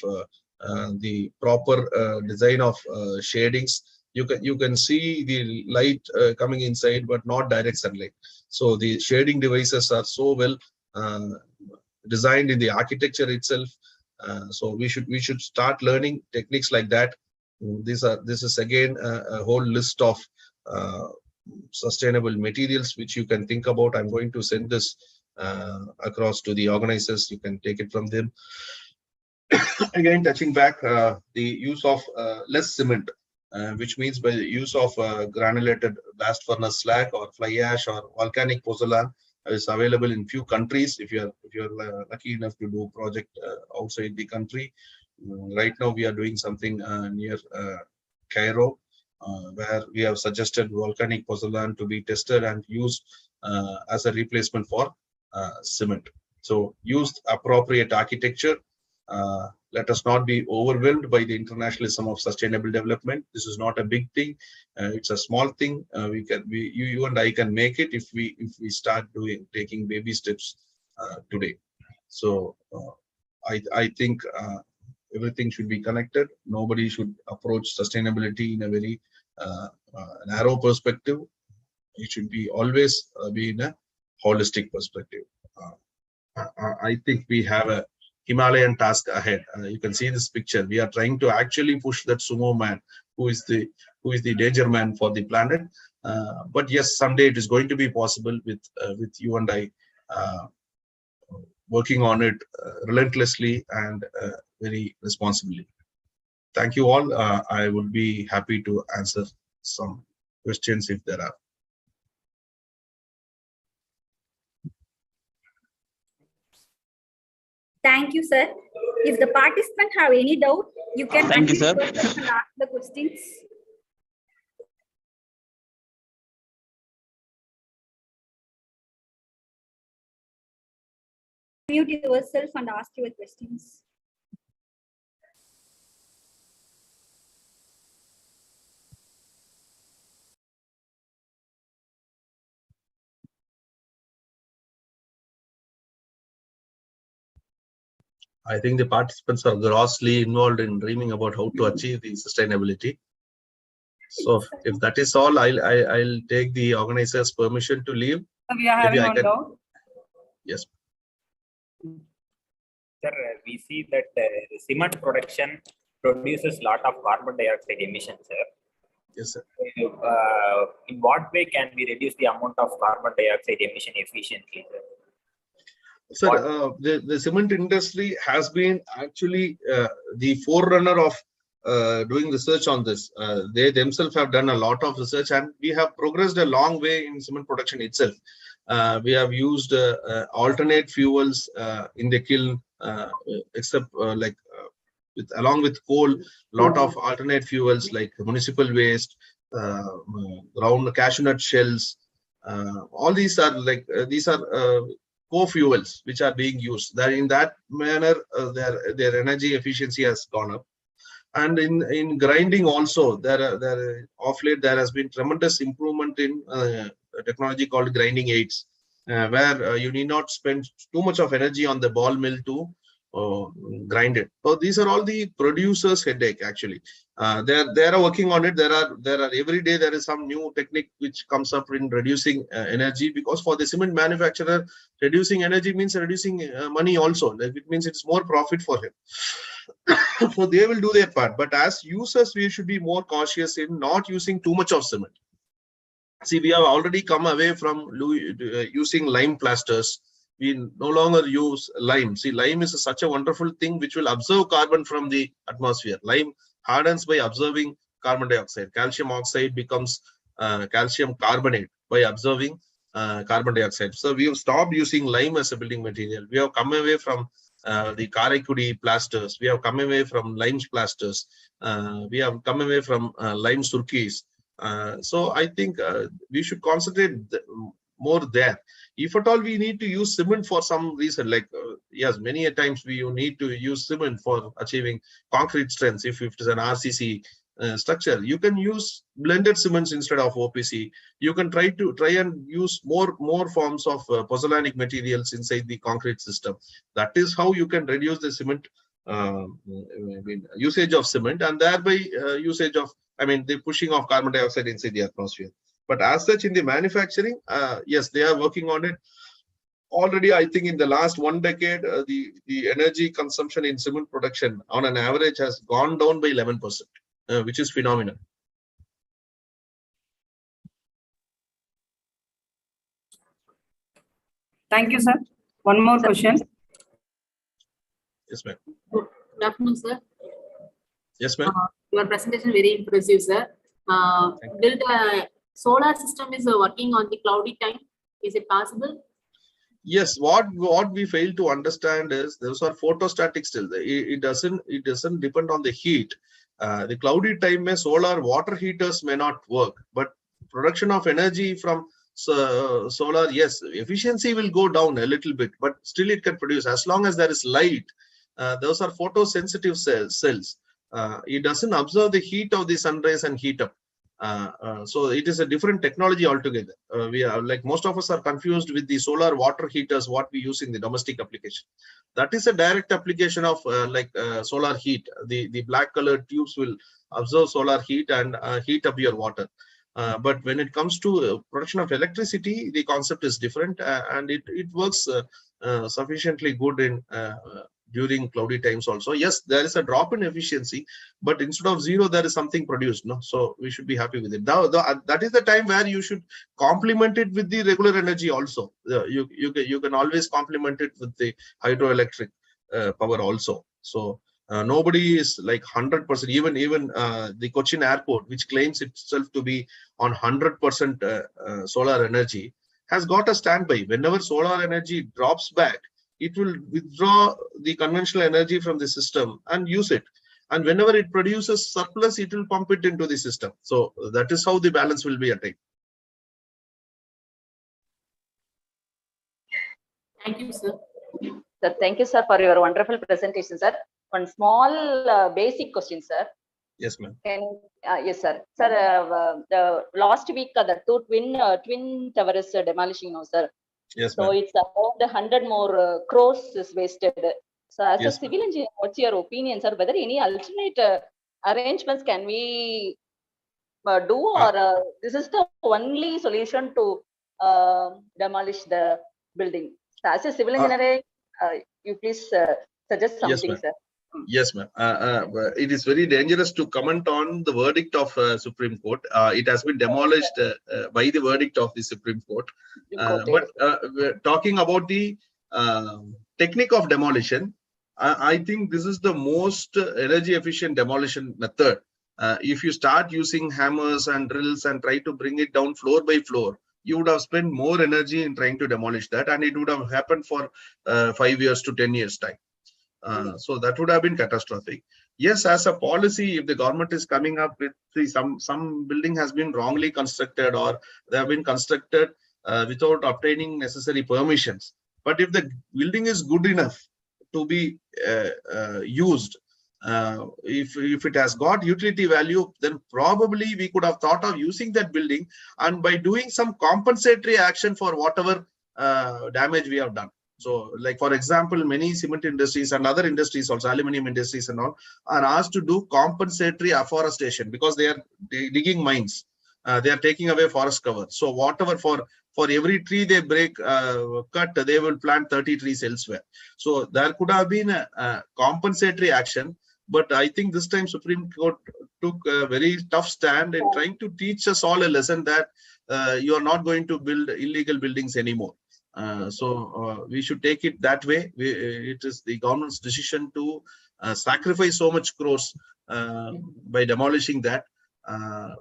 the proper design of shadings. You can see the light coming inside, but not direct sunlight. So the shading devices are so well designed in the architecture itself. So we should start learning techniques like that. This is again a whole list of sustainable materials which you can think about. I'm going to send this across to the organizers. You can take it from them. Again, touching back, the use of less cement, which means by the use of granulated blast furnace slag or fly ash or volcanic pozzolan, is available in few countries. If you're lucky enough to do a project outside the country, right now we are doing something near Cairo, where we have suggested volcanic pozzolan to be tested and used as a replacement for cement. So use appropriate architecture. Let us not be overwhelmed by the internationalism of sustainable development. This is not a big thing. It's a small thing. You and I can make it if we start taking baby steps today. So I think everything should be connected. Nobody should approach sustainability in a very narrow perspective. It should be always be in a holistic perspective. I think we have a Himalayan task ahead. You can see this picture. We are trying to actually push that sumo man, who is the danger man for the planet. But yes, someday it is going to be possible with you and I working on it relentlessly and very responsibly. Thank you all. I would be happy to answer some questions if there are. Thank you, sir. If the participant have any doubt, you can Thank you, sir. and ask the questions. Mute yourself and ask your questions. I think the participants are grossly involved in dreaming about how to achieve the sustainability. So if that is all, I'll take the organizer's permission to leave. We are having Maybe I one can- doubt. Yes. Sir, we see that the cement production produces lot of carbon dioxide emissions, sir. Yes, sir. In what way can we reduce the amount of carbon dioxide emission efficiently, sir? Sir, the cement industry has been actually the forerunner of doing research on this. They themselves have done a lot of research, and we have progressed a long way in cement production itself. We have used alternate fuels in the kiln, except along with coal, lot of alternate fuels like municipal waste, round cashew nut shells. All these are co-fuels which are being used. That in that manner, their energy efficiency has gone up. And in grinding also, of late there has been tremendous improvement in technology called grinding aids, where you need not spend too much of energy on the ball mill to grind it. So these are all the producers' headache actually. They are working on it. There are every day there is some new technique which comes up in reducing energy, because for the cement manufacturer, reducing energy means reducing money also. It means it's more profit for him. So they will do their part. But as users, we should be more cautious in not using too much of cement. See, we have already come away from using lime plasters. We no longer use lime. See, lime is such a wonderful thing which will absorb carbon from the atmosphere. Lime hardens by absorbing carbon dioxide. Calcium oxide becomes calcium carbonate by absorbing carbon dioxide. So we have stopped using lime as a building material. We have come away from the Karaikudi plasters. We have come away from lime plasters. We have come away from lime surkis. So I think we should concentrate more there. If at all we need to use cement for some reason, like yes, many a times we need to use cement for achieving concrete strengths. If it is an RCC structure, you can use blended cements instead of OPC. You can try and use more forms of pozzolanic materials inside the concrete system. That is how you can reduce the cement usage of cement, and thereby usage of, the pushing of carbon dioxide inside the atmosphere. But as such, in the manufacturing, yes, they are working on it. Already, I think in the last 1 decade, the energy consumption in cement production on an average has gone down by 11%, which is phenomenal. Thank you, sir. One more question. Yes, ma'am. Good afternoon, sir. Yes, ma'am. Your presentation very impressive, sir. Will the solar system is working on the cloudy time? Is it possible? Yes, what we fail to understand is those are photostatic still. It doesn't depend on the heat. The cloudy time solar water heaters may not work, but production of energy from solar, yes, efficiency will go down a little bit, but still it can produce as long as there is light. Those are photosensitive cells. It doesn't absorb the heat of the sun rays and heat up. So it is a different technology altogether. We are like most of us are confused with the solar water heaters, what we use in the domestic application. That is a direct application of solar heat. The black colored tubes will absorb solar heat and heat up your water. But when it comes to production of electricity, the concept is different, and it works sufficiently good in during cloudy times also. Yes, there is a drop in efficiency, but instead of zero, there is something produced. No, so we should be happy with it. Now, that is the time where you should complement it with the regular energy also. You can always complement it with the hydroelectric power also. So nobody is like 100%. Even the Cochin airport, which claims itself to be on 100% solar energy, has got a standby. Whenever solar energy drops back, it will withdraw the conventional energy from the system and use it. And whenever it produces surplus, it will pump it into the system. So that is how the balance will be attained. Thank you, sir. Sir, thank you, sir, for your wonderful presentation, sir. One small basic question, sir. Yes, ma'am. Yes, sir. Sir, the last week, the two twin towers demolishing now, sir. Yes, so it's about 100 more crores is wasted. So as a civil engineer, what's your opinion, sir? Whether any alternate arrangements can we do, or this is the only solution to demolish the building? So as a civil engineer, you please suggest something, sir. Yes, ma'am. It is very dangerous to comment on the verdict of Supreme Court. It has been demolished by the verdict of the Supreme Court. But we're talking about the technique of demolition. I think this is the most energy efficient demolition method. If you start using hammers and drills and try to bring it down floor by floor, you would have spent more energy in trying to demolish that, and it would have happened for 5 years to 10 years time. So that would have been catastrophic. Yes, as a policy, if the government is coming up with some building has been wrongly constructed, or they have been constructed without obtaining necessary permissions. But if the building is good enough to be used, if it has got utility value, then probably we could have thought of using that building, and by doing some compensatory action for whatever damage we have done. So, like for example, many cement industries and other industries, also aluminum industries and all, are asked to do compensatory afforestation because they are digging mines. They are taking away forest cover. So whatever for every tree they break, cut, they will plant 30 trees elsewhere. So there could have been a compensatory action. But I think this time Supreme Court took a very tough stand in trying to teach us all a lesson that you are not going to build illegal buildings anymore. So we should take it that way. It is the government's decision to sacrifice so much crores by demolishing that.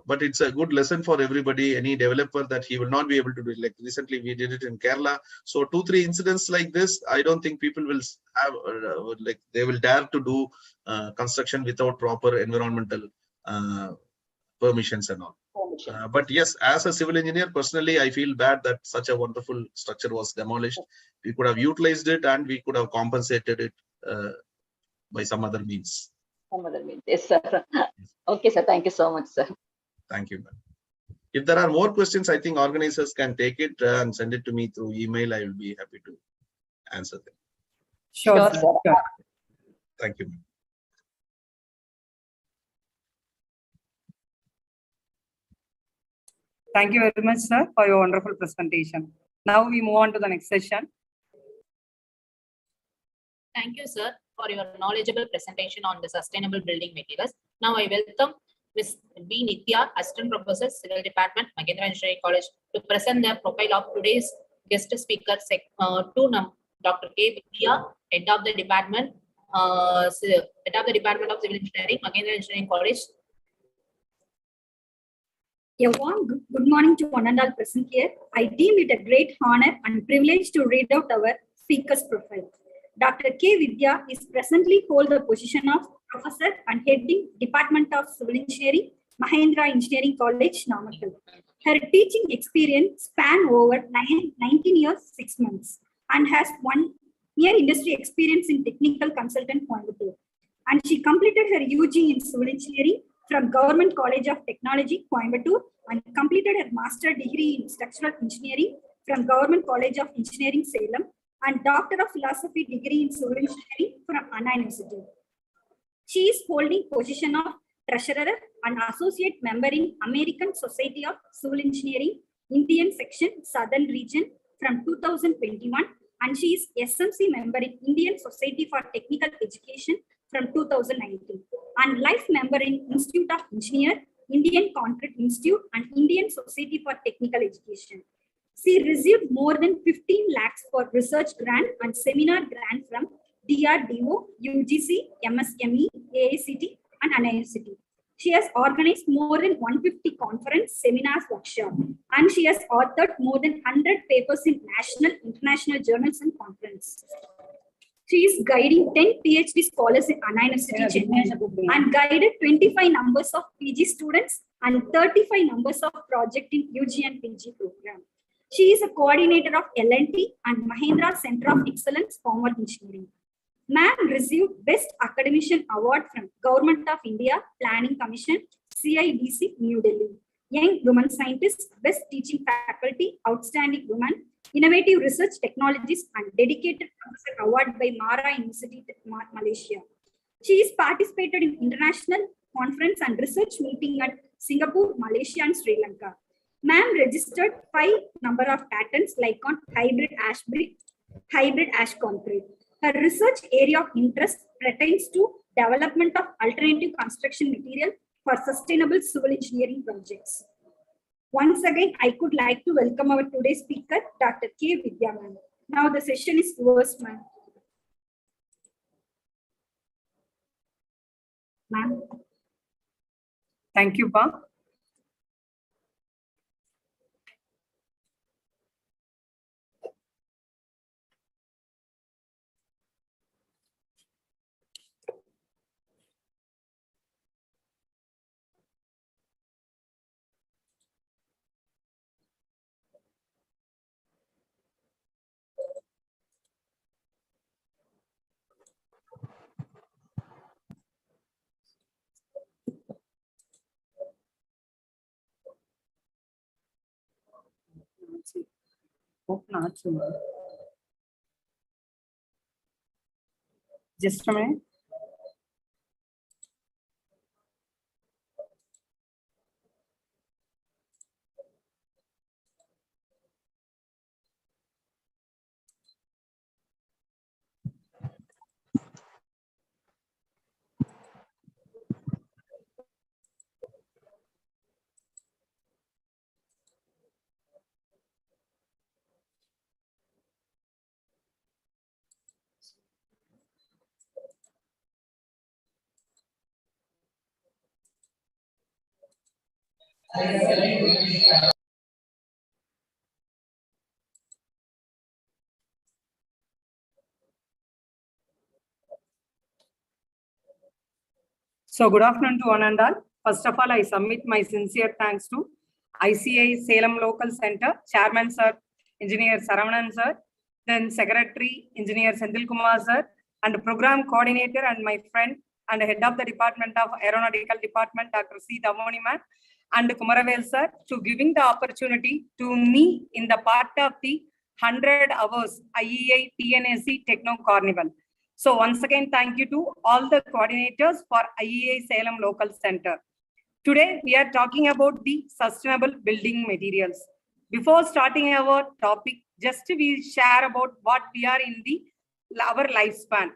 But it's a good lesson for everybody, any developer, that he will not be able to do it. Like recently we did it in Kerala. So 2-3 incidents like this, I don't think people will have like they will dare to do construction without proper environmental permissions and all. But yes, as a civil engineer, personally, I feel bad that such a wonderful structure was demolished. We could have utilized it and we could have compensated it by some other means. Some other means, yes, sir. Okay, sir. Thank you so much, sir. Thank you, ma'am. If there are more questions, I think organizers can take it and send it to me through email. I will be happy to answer them. Sure, sir. Sure. Thank you, ma'am. Thank you very much, sir, for your wonderful presentation. Now we move on to the next session. Thank you, sir, for your knowledgeable presentation on the sustainable building materials. Now I welcome Ms. B. Nithya, Assistant Professor, Civil Department, Mahendra Engineering College, to present the profile of today's guest speaker, Dr. K. Vidya, Head of the Department, of Civil Engineering, Mahendra Engineering College. A warm good morning to one and all present here. I deem it a great honor and privilege to read out our speaker's profile. Dr. K. Vidya is presently hold the position of Professor and heading Department of Civil Engineering, Mahendra Engineering College, Namakkal. Her teaching experience span over 19 years, 6 months, and has 1 year industry experience in technical consultant point of view. And she completed her UG in Civil Engineering from Government College of Technology, Coimbatore, and completed her master degree in structural engineering from Government College of Engineering, Salem, and Doctor of Philosophy degree in civil engineering from Anna University. She is holding position of Treasurer and Associate Member in American Society of Civil Engineering, Indian Section, Southern Region from 2021, and she is SMC member in Indian Society for Technical Education from 2019, and life member in Institute of Engineer, Indian Concrete Institute, and Indian Society for Technical Education. She received more than 15 lakhs for research grant and seminar grant from DRDO, UGC, MSME, AICT, and NICT. She has organized more than 150 conference, seminars, workshops, and she has authored more than 100 papers in national, international journals and conferences. She is guiding 10 PhD scholars in Anna University, Chennai, and guided 25 numbers of PG students and 35 numbers of project in UG and PG program. She is a coordinator of L&T and Mahindra Center of Excellence, Formal Engineering. Ma'am received Best Academician Award from Government of India Planning Commission, CIDC, New Delhi. Young Women Scientist, Best Teaching Faculty, Outstanding Woman, Innovative Research Technologies, and Dedicated Professor Award by Mara University, Malaysia. She is participated in international conference and research meeting at Singapore, Malaysia, and Sri Lanka. Ma'am registered 5 number of patents like on hybrid ash brick, hybrid ash concrete. Her research area of interest pertains to development of alternative construction material for sustainable civil engineering projects. Once again, I could like to welcome our today's speaker, Dr. K. Vidya ma'am. Now the session is yours, ma'am. Ma'am. Thank you, Pa. Just a minute. So good afternoon to one and all. First of all, I submit my sincere thanks to ICI Salem Local Center, Chairman Sir, Engineer Saravanan Sir, then Secretary, Engineer Senthil Kumar Sir, and Program Coordinator and my friend and Head of the Department of Aeronautical Department, Dr. C. Damoni Ma'am, and Kumaravel Sir, to giving the opportunity to me in the part of the 100 hours IEI TNSC Techno Carnival. So once again, thank you to all the coordinators for IEI Salem Local Center. Today, we are talking about the sustainable building materials. Before starting our topic, just we share about what we are in our lifespan.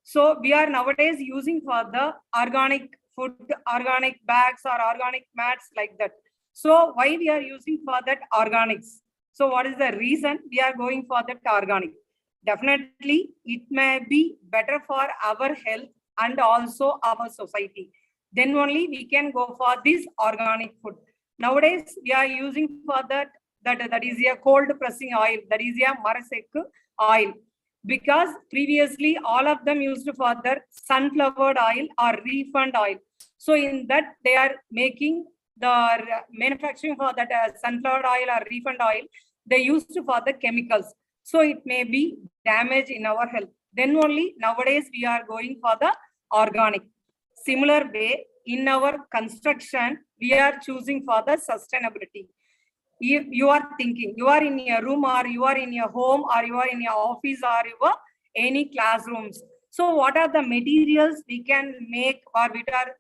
So we are nowadays using for the organic food, organic bags or organic mats like that. So why we are using for that organics? So what is the reason we are going for that organic? Definitely, it may be better for our health and also our society. Then only we can go for this organic food. Nowadays, we are using for that is a cold pressing oil, that is a marasek oil. Because previously, all of them used for the sunflower oil or refined oil. So in that, they are making the manufacturing for that sunflower oil or refined oil, they used for the chemicals. So it may be damage in our health. Then only nowadays we are going for the organic. Similar way, in our construction, we are choosing for the sustainability. If you are thinking, you are in your room or you are in your home or you are in your office or your any classrooms. So what are the materials we can make, or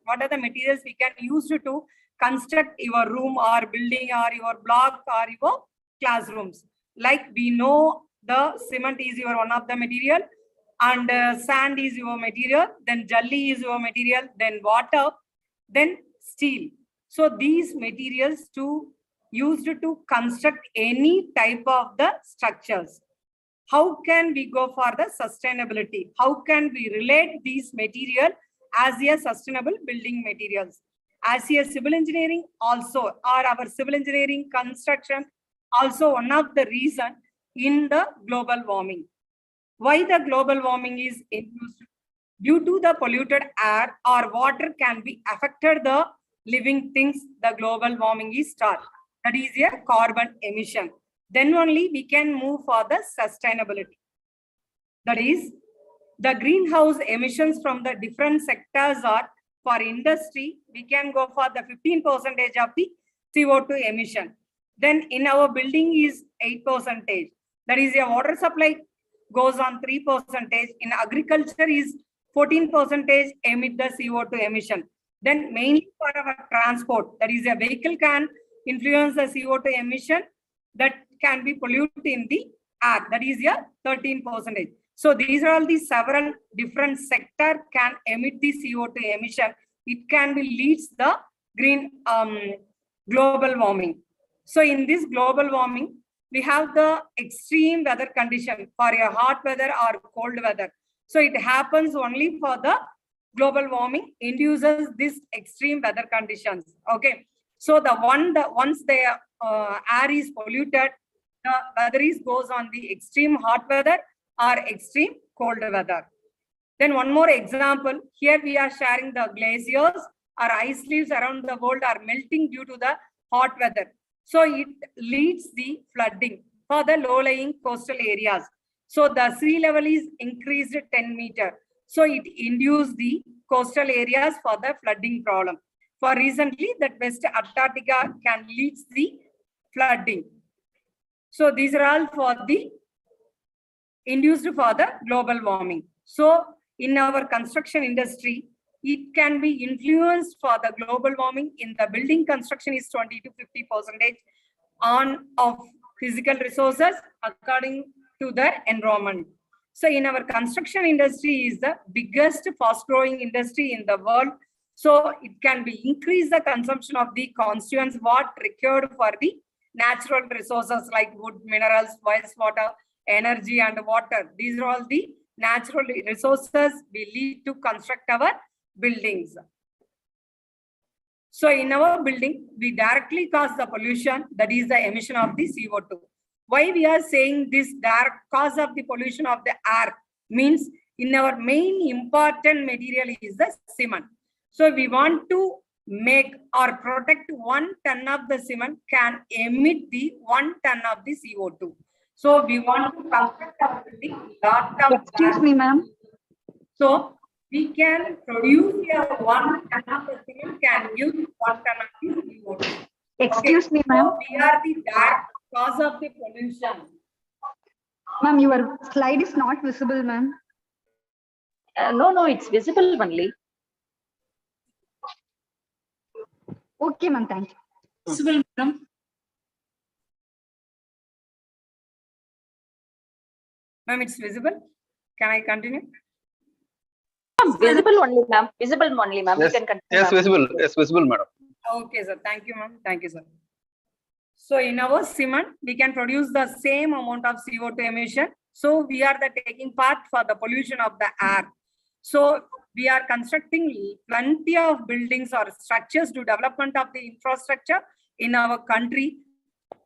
what are the materials we can use to construct your room or building or your block or your classrooms? Like we know the cement is your one of the material, and sand is your material, then jelly is your material, then water, then steel. So these materials used to construct any type of the structures. How can we go for the sustainability? How can we relate these material as a sustainable building materials? As a civil engineering also, or our civil engineering construction also one of the reason in the global warming. Why the global warming is induced? Due to the polluted air or water can be affected the living things, the global warming is start. That is a carbon emission. Then only we can move for the sustainability. That is, the greenhouse emissions from the different sectors are, for industry, we can go for the 15% of the CO2 emission. Then in our building is 8%. That is, a water supply goes on 3%. In agriculture is 14% emit the CO2 emission. Then mainly for our transport, that is, a vehicle can influence the CO2 emission that can be polluted in the air. That is a 13%. So these are all the several different sector can emit the CO2 emission. It can be leads the green global warming. So in this global warming, we have the extreme weather condition for a hot weather or cold weather. So it happens only for the global warming induces this extreme weather conditions. Okay. So once the air is polluted, the weather goes on the extreme hot weather or extreme cold weather. Then one more example, here we are sharing the glaciers or ice leaves around the world are melting due to the hot weather. So it leads the flooding for the low-lying coastal areas. So the sea level is increased 10 meters. So it induced the coastal areas for the flooding problem. For recently, that West Antarctica can lead the flooding. So these are all for the induced for the global warming. So in our construction industry, it can be influenced for the global warming. In the building construction is 20 to 50% on of physical resources according to the environment. So in our construction industry is the biggest fast growing industry in the world. So it can be increase the consumption of the constituents what required for the natural resources like wood, minerals, wastewater, energy and water. These are all the natural resources we need to construct our buildings. So in our building, we directly cause the pollution, that is the emission of the CO2. Why we are saying this direct cause of the pollution of the air means in our main important material is the cement. So we want to make or protect 1 ton of the cement can emit the 1 ton of the CO2. So we want to construct a building lot of. Excuse me, ma'am. So we can produce a 1 ton of the cement can use 1 ton of the CO2. Excuse me, ma'am. So we are the direct cause of the pollution. Ma'am, your slide is not visible, ma'am. No, it's visible only. Okay, ma'am, thank you. Visible, madam. Ma'am, it's visible. Can I continue? Visible only, ma'am. Visible only, ma'am. Yes, You can continue. yes, visible. Yes, visible, madam. Okay, sir. Thank you, ma'am. Thank you, sir. So in our cement, we can produce the same amount of CO2 emission. So we are the taking part for the pollution of the air. So we are constructing plenty of buildings or structures to development of the infrastructure in our country.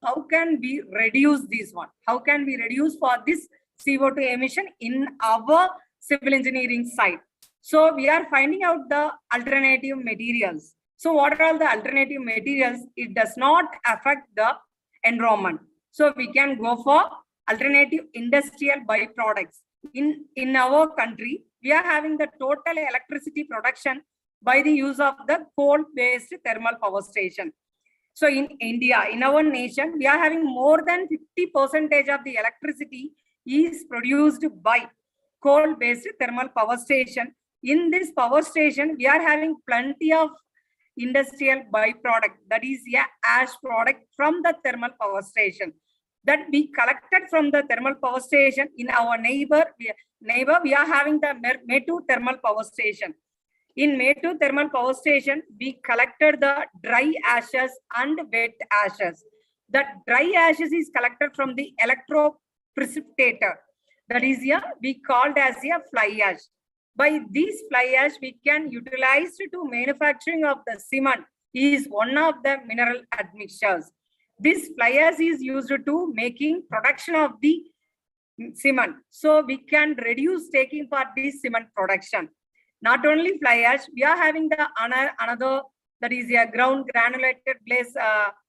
How can we reduce this one? How can we reduce for this CO2 emission in our civil engineering side? So we are finding out the alternative materials. So what are all the alternative materials? It does not affect the environment. So we can go for alternative industrial byproducts. In our country, we are having the total electricity production by the use of the coal-based thermal power station. So in India, in our nation, we are having more than 50% of the electricity is produced by coal-based thermal power station. In this power station, we are having plenty of industrial byproduct, that is ash product from the thermal power station that we collected from the thermal power station. In our neighbor, we are having the Metu thermal power station. In Metu thermal power station, we collected the dry ashes and wet ashes. The dry ashes is collected from the electroprecipitator. That is we called as a fly ash. By this fly ash, we can utilize to manufacturing of the cement is one of the mineral admixtures. This fly ash is used to making production of the cement. So we can reduce taking part this cement production. Not only fly ash, we are having the another, that is a granulated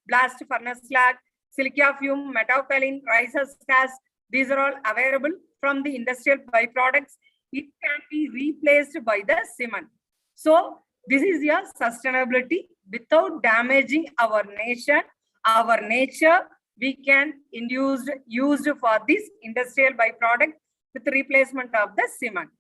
blast furnace slag, silica fume, metakaolin, ricer's gas. These are all available from the industrial byproducts. It can be replaced by the cement. So this is your sustainability without damaging our nation, our nature. We can used for this industrial byproduct with replacement of the cement.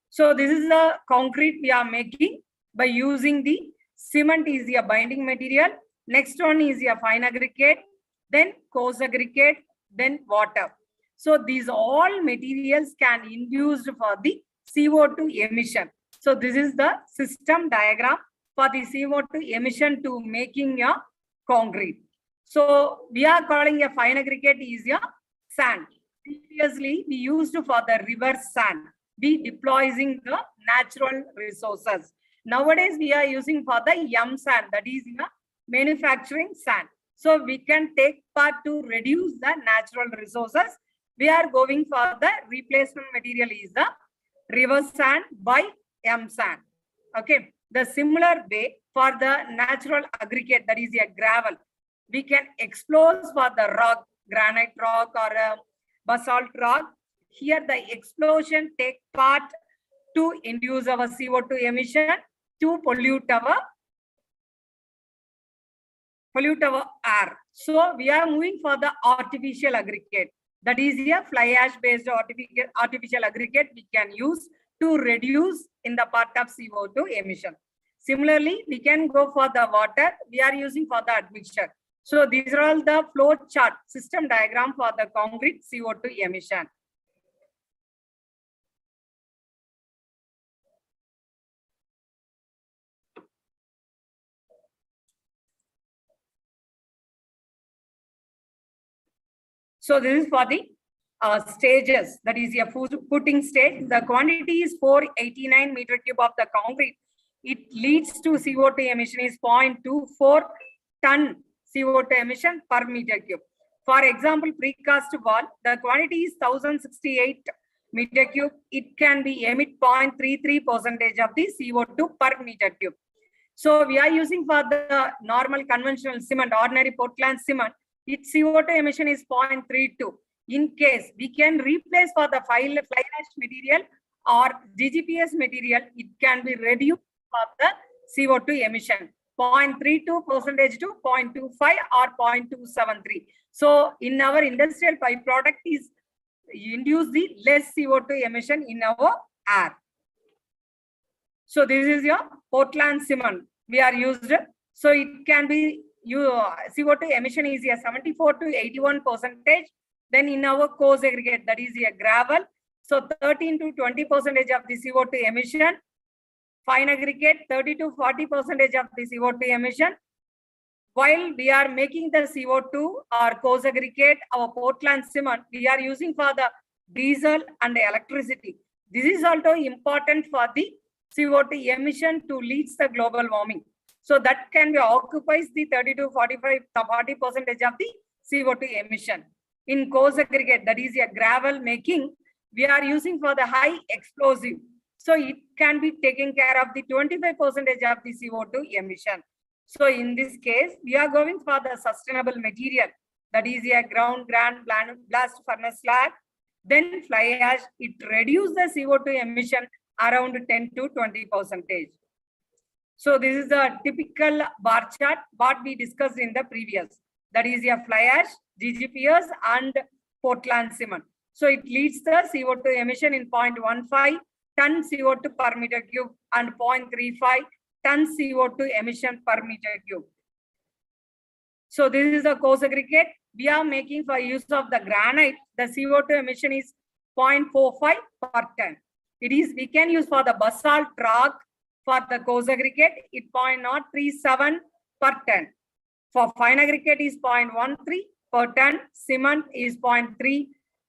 So this is the concrete we are making by using the cement is a binding material. Next one is a fine aggregate, then coarse aggregate, then water. So these all materials can induced for the CO2 emission. So this is the system diagram for the CO2 emission to making a concrete. So we are calling a fine aggregate is a sand. Previously we used for the river sand. We deploying the natural resources. Nowadays we are using for the sand, that is manufacturing sand. So we can take part to reduce the natural resources. We are going for the replacement material is the river sand by sand. Okay. The similar way for the natural aggregate, that is a gravel, we can explode for the rock, granite rock or basalt rock. Here the explosion take part to induce our CO2 emission to pollute our air. So we are moving for the artificial aggregate. That is a fly ash based artificial aggregate we can use to reduce in the part of CO2 emission. Similarly, we can go for the water. We are using for the admixture. So these are all the flow chart system diagram for the concrete CO2 emission. So this is for the stages, that is a footing stage. The quantity is 489 meter cube of the concrete. It leads to CO2 emission is 0.24 ton CO2 emission per meter cube. For example, precast wall, the quantity is 1068 meter cube. It can be emit 0.33% of the CO2 per meter cube. So we are using for the normal conventional cement, ordinary Portland cement, its CO2 emission is 0.32. In case we can replace for the fly ash material or GGPS material, it can be reduced for the CO2 emission 0.32% to 0.25 or 0.273. So in our industrial byproduct is induce the less CO2 emission in our air. So this is your Portland cement we are used. So it can be CO2 emission is a 74 to 81%. Then in our coarse aggregate, that is a gravel. So 13 to 20% of the CO2 emission. Fine aggregate 30 to 40% of the CO2 emission. While we are making the CO2 or coarse aggregate, our Portland cement, we are using for the diesel and electricity. This is also important for the CO2 emission to lead the global warming. So that can be occupies the 30 to 40% of the CO2 emission. In coarse aggregate, that is a gravel making, we are using for the high explosive. So it can be taking care of the 25% of the CO2 emission. So in this case, we are going for the sustainable material. That is a ground blast furnace slag. Then fly ash, it reduces the CO2 emission around 10 to 20%. So this is a typical bar chart, what we discussed in the previous. That is a fly ash, GGPS and Portland cement. So it leads the CO2 emission in 0.15 ton CO2 per meter cube and 0.35 ton CO2 emission per meter cube. So this is a coarse aggregate. We are making for use of the granite. The CO2 emission is 0.45 per ton. It is, we can use for the basalt rock for the coarse aggregate, it 0.037 per ton. For fine aggregate is 0.13 per ton. Cement is 0.3.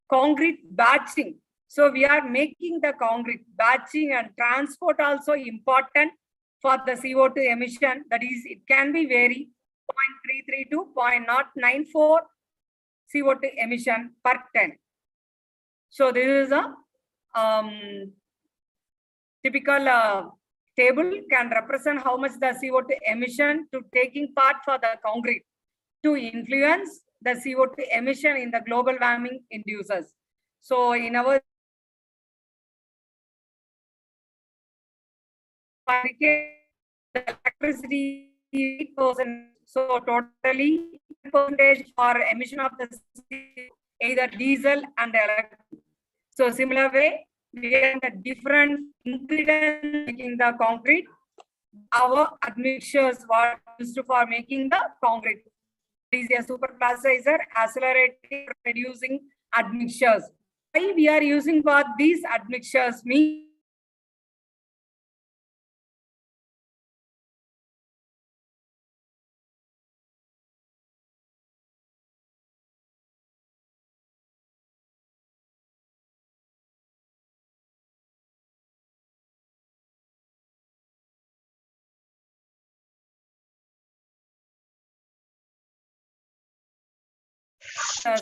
Concrete batching. So we are making the concrete batching and transport also important for the CO2 emission. That is, it can be vary 0.33 to 0.094 CO2 emission per ton. So this is a typical table can represent how much the CO2 emission to taking part for the concrete to influence the CO2 emission in the global warming induces. So in our the electricity 8%. So totally percentage for emission of the either diesel and electric. So similar way, we have the different ingredients making the concrete. Our admixtures were used for making the concrete. It is a super plasticizer, accelerating reducing admixtures. Why we are using for these admixtures means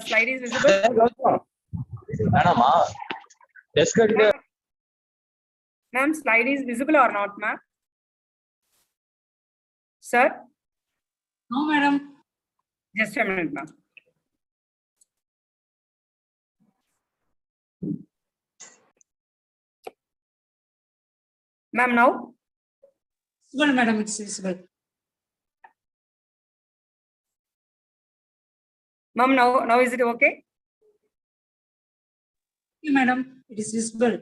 slide is visible. Ma'am, slide is visible or not, ma'am? Sir? No, madam. Just a minute, ma'am. Ma'am, now? Well, madam, it's visible. Ma'am, now is it okay? Okay, madam, it is visible.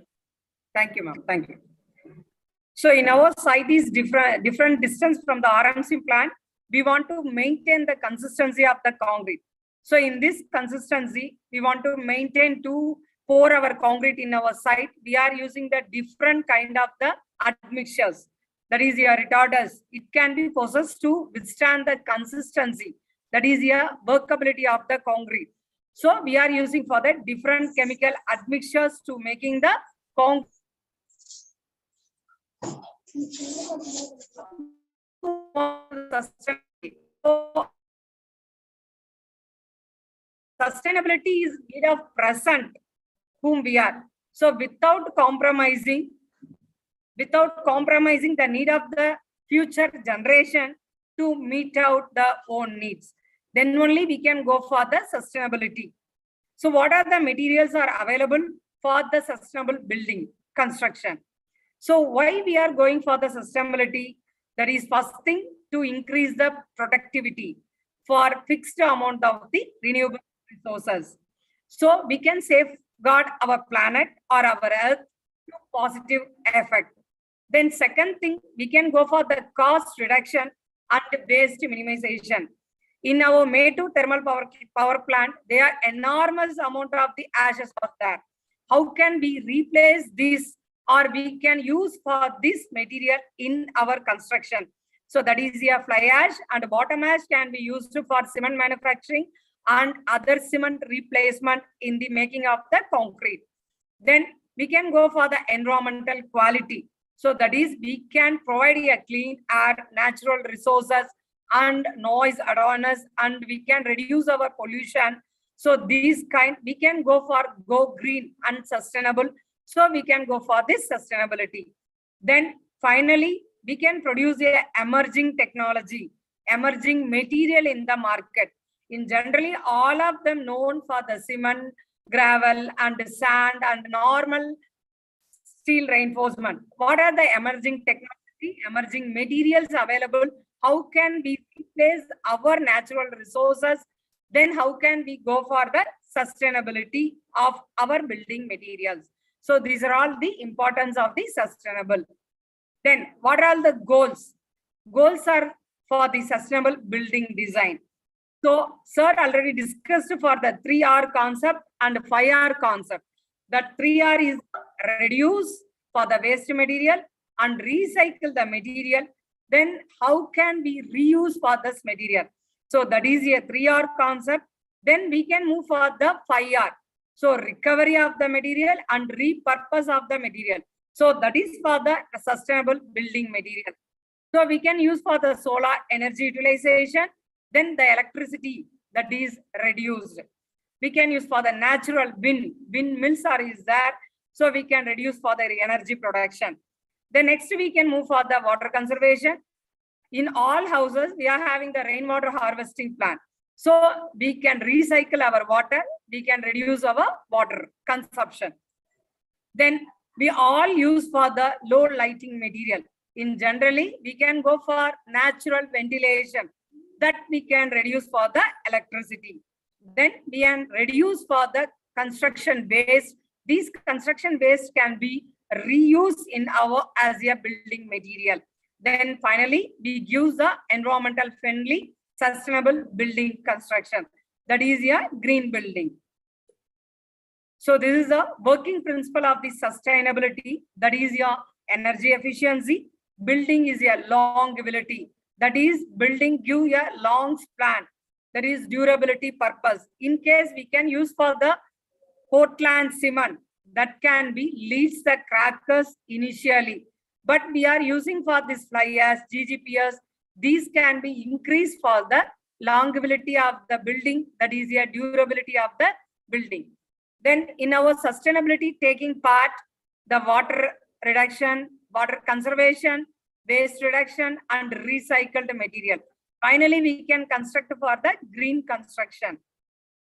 Thank you, ma'am. Thank you. So in our site is different distance from the RMC plant. We want to maintain the consistency of the concrete. So in this consistency, we want to maintain to pour our concrete in our site. We are using the different kind of the admixtures. That is your retarders. It can be processed to withstand the consistency. That is your workability of the concrete. So we are using for the different chemical admixtures to making the concrete. Sustainability is need of present whom we are. So without compromising the need of the future generation to meet out the own needs, then only we can go for the sustainability. So what are the materials are available for the sustainable building construction? So why we are going for the sustainability? That is first thing, to increase the productivity for fixed amount of the renewable resources. So we can safeguard our planet or our health to positive effect. Then second thing, we can go for the cost reduction and waste minimization. In our May 2 thermal power plant, there are enormous amount of the ashes are there. How can we replace this, or we can use for this material in our construction? So that is a fly ash, and bottom ash can be used for cement manufacturing and other cement replacement in the making of the concrete. Then we can go for the environmental quality. So that is, we can provide a clean air, natural resources and noise awareness, and we can reduce our pollution. So these kind, we can go green and sustainable. So we can go for this sustainability. Then finally, we can produce a emerging technology, emerging material in the market. In generally, all of them known for the cement, gravel and sand and normal steel reinforcement. What are the emerging technology the emerging materials available, how can we replace our natural resources, then how can we go for the sustainability of our building materials. So these are all the importance of the sustainable. Then what are the goals? Goals are for the sustainable building design. So sir already discussed for the 3R concept and 5R concept. That 3R is reduce for the waste material and recycle the material. Then how can we reuse for this material? So that is a 3R concept. Then we can move for the 5R. So recovery of the material and repurpose of the material. So that is for the sustainable building material. So we can use for the solar energy utilization. Then the electricity that is reduced. We can use for the natural windmills is there. So we can reduce for the energy production. Then next we can move for the water conservation. In all houses, we are having the rainwater harvesting plant. So we can recycle our water. We can reduce our water consumption. Then we all use for the low lighting material. In generally, we can go for natural ventilation that we can reduce for the electricity. Then we can reduce for the construction waste. These construction waste can be reused in our as a building material. Then finally, we use the environmental friendly, sustainable building construction. That is a green building. So this is a working principle of the sustainability. That is your energy efficiency. Building is a longevity. That is building give a long span. That is durability purpose. In case we can use for the Portland cement that can be leads the crackers initially. But we are using for this fly ash, GGPS. These can be increased for the longevity of the building. That is a durability of the building. Then in our sustainability taking part, the water reduction, water conservation, waste reduction and recycled material. Finally, we can construct for the green construction.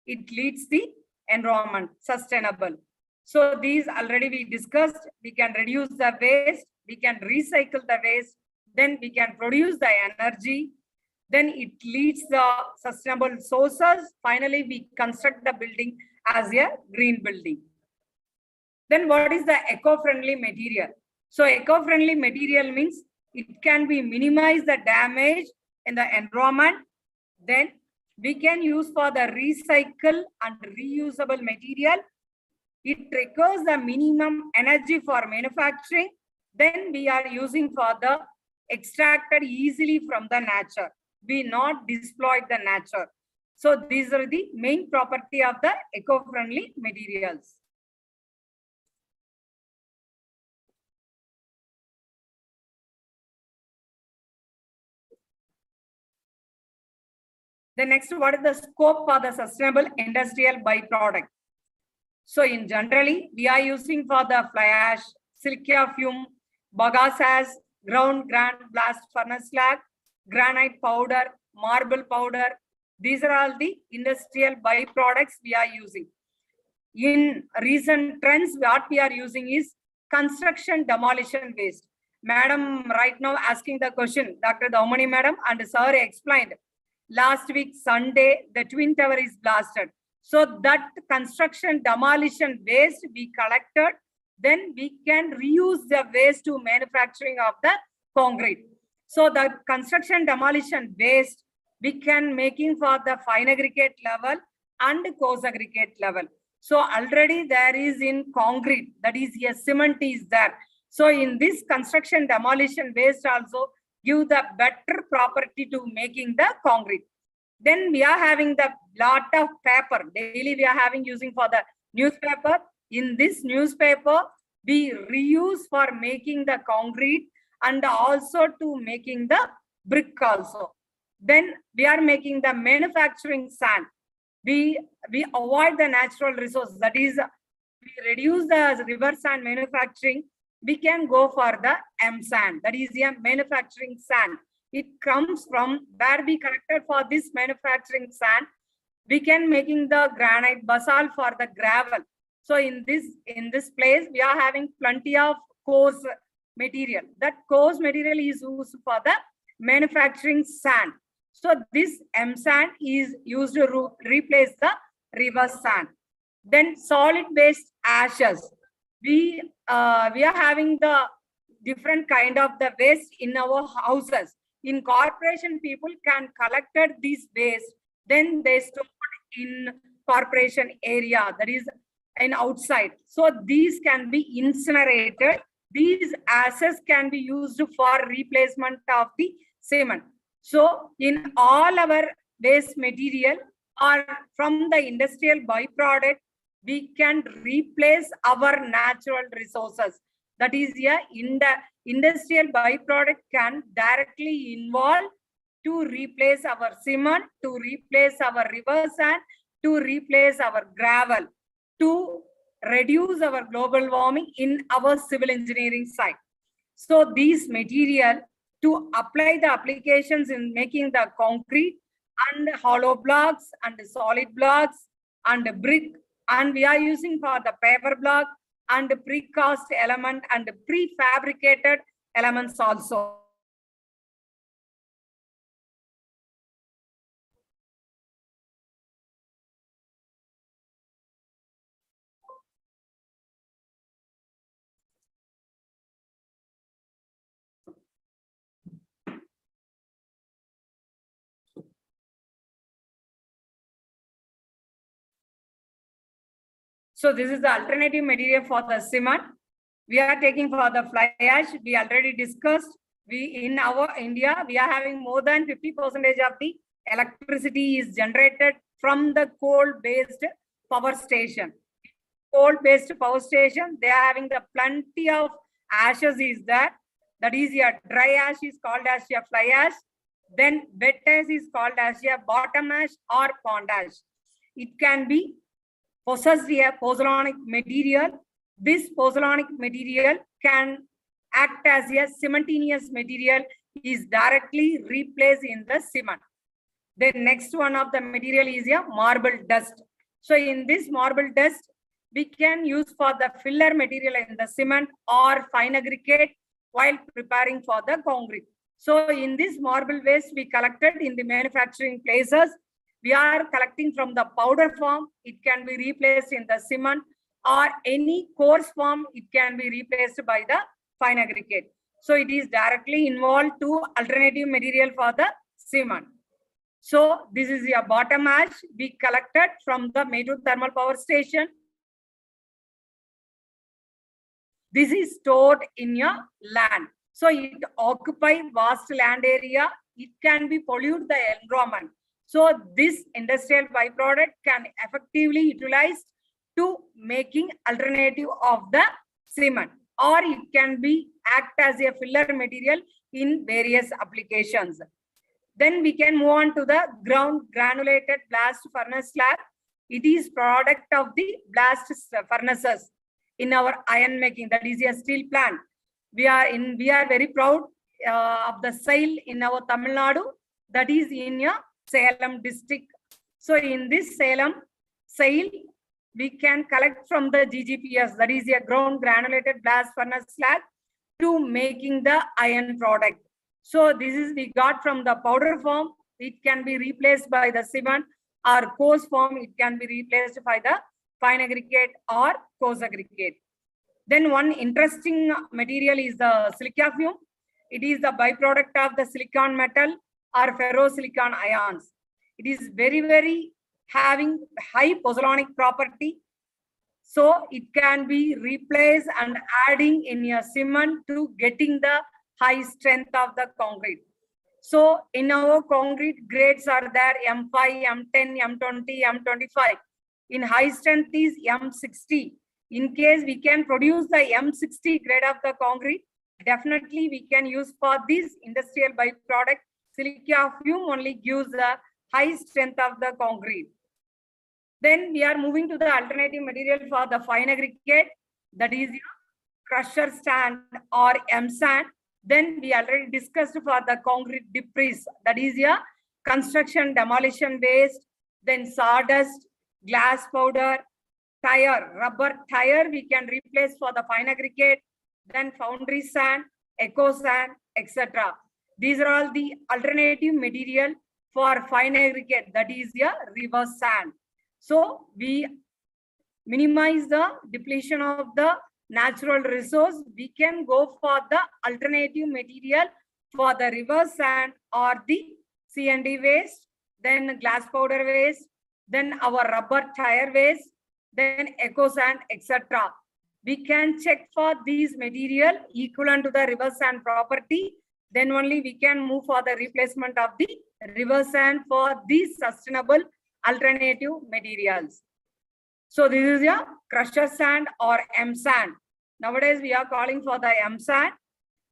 It leads the environment sustainable. So these already we discussed. We can reduce the waste, we can recycle the waste, then we can produce the energy, then it leads the sustainable sources. Finally, we construct the building as a green building. Then what is the eco-friendly material? So eco-friendly material means it can be minimize the damage in the environment. Then we can use for the recycle and reusable material. It requires the minimum energy for manufacturing. Then we are using for the extracted easily from the nature. We not exploit the nature. So these are the main property of the eco-friendly materials. The next, what is the scope for the sustainable industrial byproduct? So in generally, we are using for the fly ash, silica fume, bagasse ash, ground blast furnace slag, granite powder, marble powder. These are all the industrial byproducts we are using. In recent trends, what we are using is construction demolition waste. Madam right now asking the question, Dr. Daumani madam and sir explained. Last week, Sunday, the Twin Tower is blasted. So that construction demolition waste we collected, then we can reuse the waste to manufacturing of the concrete. So the construction demolition waste, we can making for the fine aggregate level and coarse aggregate level. So already there is in concrete, that is a cement is there. So in this construction demolition waste also give the better property to making the concrete. Then we are having the lot of paper. Daily we are having using for the newspaper. In this newspaper, we reuse for making the concrete and also to making the brick also. Then we are making the manufacturing sand. We avoid the natural resources. That is, we reduce the river sand manufacturing. We can go for the M sand. That is a manufacturing sand. It comes from where we collected for this manufacturing sand. We can making the granite basalt for the gravel. So in this place, we are having plenty of coarse material. That coarse material is used for the manufacturing sand. So this M sand is used to replace the river sand. Then solid waste ashes. We are having the different kind of the waste in our houses. In corporation, people can collect these waste, then they store in corporation area, that is in outside. So these can be incinerated. These ashes can be used for replacement of the cement. So in all our waste material or from the industrial byproduct, we can replace our natural resources. That is, in the industrial byproduct can directly involve to replace our cement, to replace our river sand, to replace our gravel, to reduce our global warming in our civil engineering side. So these material to apply the applications in making the concrete and hollow blocks and solid blocks and brick, and we are using for the paper block and precast element and prefabricated elements also. So this is the alternative material for the cement. We are taking for the fly ash. We already discussed. We in our India, we are having more than 50% of the electricity is generated from the coal-based power station. Coal-based power station, they are having the plenty of ashes is there. That is, your dry ash is called as your fly ash. Then wet ash is called as your bottom ash or pond ash. It can be possess a pozzolanic material. This pozzolanic material can act as a cementitious material, is directly replaced in the cement. The next one of the material is a marble dust. So in this marble dust, we can use for the filler material in the cement or fine aggregate while preparing for the concrete. So in this marble waste we collected in the manufacturing places, we are collecting from the powder form, it can be replaced in the cement, or any coarse form, it can be replaced by the fine aggregate. So it is directly involved to alternative material for the cement. So this is your bottom ash we collected from the major thermal power station. This is stored in your land. So it occupies vast land area. It can be pollute the environment. So this industrial byproduct can effectively utilized to making alternative of the cement, or it can be act as a filler material in various applications. Then we can move on to the granulated blast furnace slab. It is product of the blast furnaces in our iron making, that is a steel plant. We are very proud of the sale in our Tamil Nadu, that is in a Salem district. So in this Salem sale, we can collect from the GGPS, that is a ground granulated blast furnace slag, to making the iron product. So this is we got from the powder form, it can be replaced by the cement, or coarse form, it can be replaced by the fine aggregate or coarse aggregate. Then one interesting material is the silica fume. It is the byproduct of the silicon metal or ferrosilicon ions. It is very having high pozzolanic property. So it can be replaced and adding in your cement to getting the high strength of the concrete. So in our concrete grades are there M5, M10, M20, M25. In high strength is M60. In case we can produce the M60 grade of the concrete, definitely we can use for this industrial byproduct. Silica fume only gives the high strength of the concrete. Then we are moving to the alternative material for the fine aggregate, that is crusher sand or M sand. Then we already discussed for the concrete debris, that is construction demolition waste, then sawdust, glass powder, tire, rubber tire we can replace for the fine aggregate, then foundry sand, eco sand, etc. These are all the alternative material for fine aggregate, that is a reverse sand. So we minimize the depletion of the natural resource. We can go for the alternative material for the reverse sand or the C&D waste, then glass powder waste, then our rubber tire waste, then eco sand, etc. We can check for these material equivalent to the reverse sand property. Then only we can move for the replacement of the reverse sand for these sustainable alternative materials. So this is a crusher sand or M sand. Nowadays we are calling for the M sand.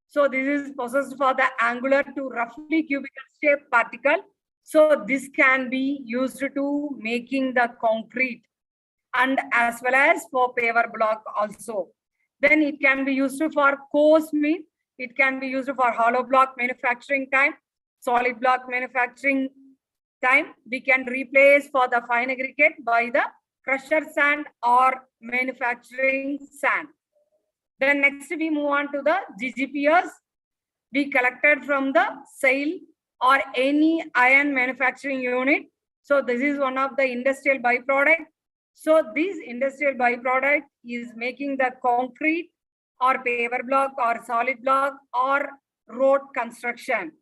So this is processed for the angular to roughly cubical shape particle. So this can be used to making the concrete and as well as for paver block also. Then it can be used for coarse mean. It can be used for hollow block manufacturing time, solid block manufacturing time. We can replace for the fine aggregate by the crusher sand or manufacturing sand. Then next we move on to the GGPs. We collected from the sale or any iron manufacturing unit. So this is one of the industrial byproduct. So this industrial byproduct is making the concrete or paver block or solid block or road construction.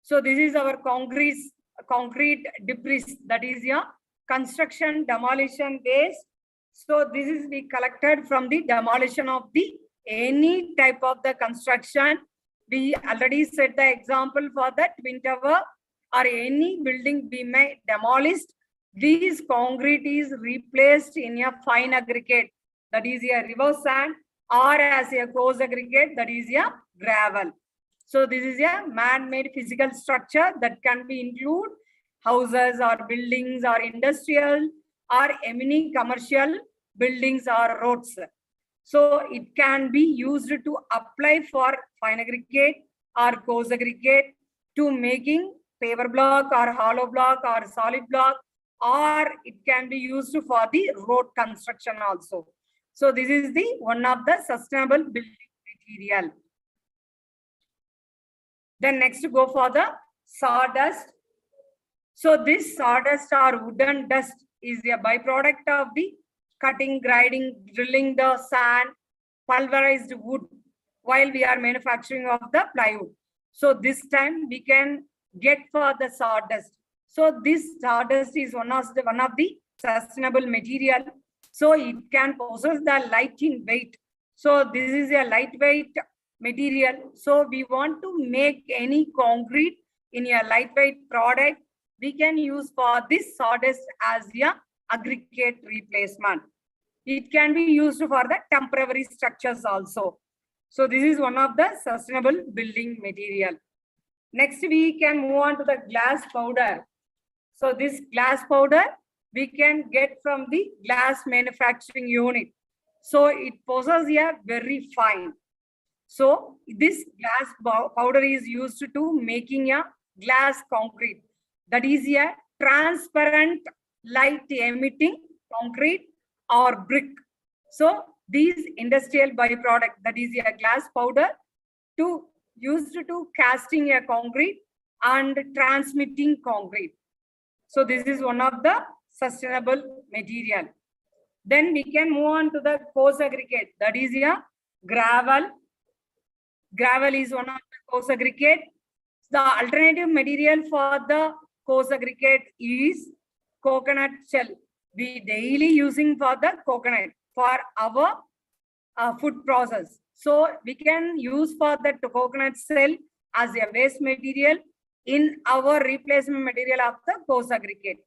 So this is our concrete debris, that is your construction demolition waste. So this is we collected from the demolition of the any type of the construction. We already set the example for the Twin Tower or any building we may demolish. This concrete is replaced in a fine aggregate, that is a reverse sand, or as a coarse aggregate, that is a gravel. So this is a man-made physical structure that can be include houses or buildings or industrial or any commercial buildings or roads. So it can be used to apply for fine aggregate or coarse aggregate to making paver block or hollow block or solid block, or it can be used for the road construction also. So this is the one of the sustainable building material. Then next go for the sawdust. So this sawdust or wooden dust is a byproduct of the cutting, grinding, drilling the sand, pulverized wood while we are manufacturing of the plywood. So this time we can get for the sawdust. So this sawdust is one of the sustainable material. So it can possess the light in weight. So this is a lightweight material. So we want to make any concrete in a lightweight product. We can use for this sawdust as a aggregate replacement. It can be used for the temporary structures also. So this is one of the sustainable building material. Next we can move on to the glass powder. So this glass powder we can get from the glass manufacturing unit. So it possesses a very fine. So this glass powder is used to making a glass concrete. That is a transparent light emitting concrete or brick. So these industrial byproduct, that is a glass powder to used to casting a concrete and transmitting concrete. So this is one of the sustainable material. Then we can move on to the coarse aggregate, that is a gravel. Gravel is one of the coarse aggregate. The alternative material for the coarse aggregate is coconut shell. We daily using for the coconut for our food process. So we can use for the coconut shell as a waste material in our replacement material of the coarse aggregate.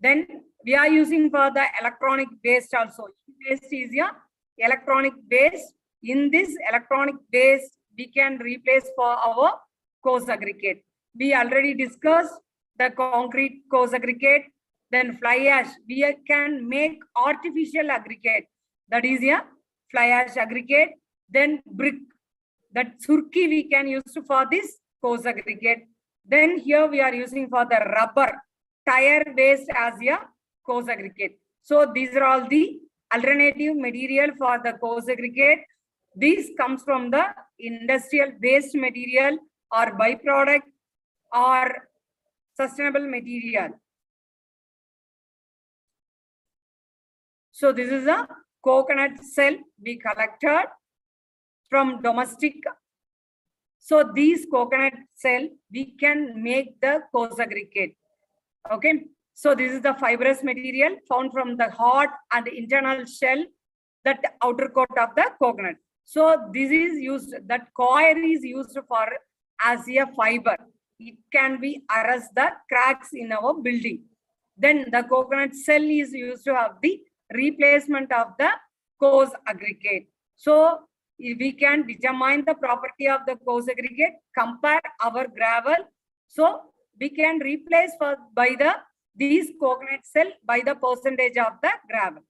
Then we are using for the electronic waste also. Waste is a electronic waste. In this electronic waste, we can replace for our coarse aggregate. We already discussed the concrete coarse aggregate. Then fly ash, we can make artificial aggregate. That is a fly ash aggregate. Then brick, that surki we can use for this coarse aggregate. Then here we are using for the rubber tire waste as a coarse aggregate. So these are all the alternative material for the coarse aggregate. This comes from the industrial waste material or byproduct or sustainable material. So this is a coconut shell we collected from domestic. So these coconut shell we can make the coarse aggregate. Okay. So this is the fibrous material found from the hard and internal shell, that outer coat of the coconut. So this is used, that coir is used for as a fiber. It can be arrest the cracks in our building. Then the coconut shell is used to have the replacement of the coarse aggregate. So we can determine the property of the coarse aggregate, compare our gravel. So we can replace these coconut shell by the percentage of the gravel.